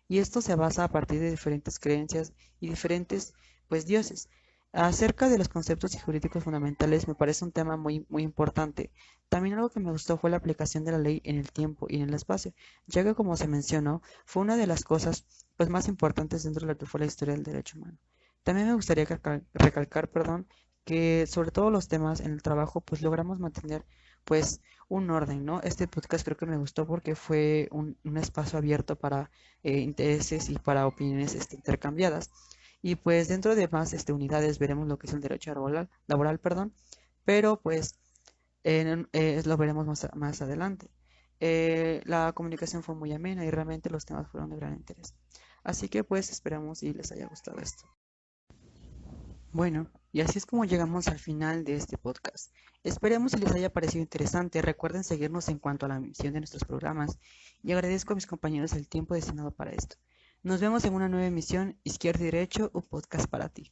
y esto se basa a partir de diferentes creencias y diferentes, pues, dioses. Acerca de los conceptos y jurídicos fundamentales me parece un tema muy, muy importante. También algo que me gustó fue la aplicación de la ley en el tiempo y en el espacio, ya que como se mencionó, fue una de las cosas pues, más importantes dentro de lo que fue la historia del derecho humano. También me gustaría recalcar, que sobre todo los temas en el trabajo pues logramos mantener pues un orden, ¿no? Este podcast creo que me gustó porque fue un espacio abierto para intereses y para opiniones intercambiadas. Y pues dentro de más unidades veremos lo que es el derecho laboral, pero pues lo veremos más adelante. La comunicación fue muy amena y realmente los temas fueron de gran interés. Así que pues esperamos y les haya gustado esto. Bueno, y así es como llegamos al final de este podcast. Esperemos si les haya parecido interesante. Recuerden seguirnos en cuanto a la emisión de nuestros programas y agradezco a mis compañeros el tiempo destinado para esto. Nos vemos en una nueva emisión Izquierda y Derecho, un podcast para ti.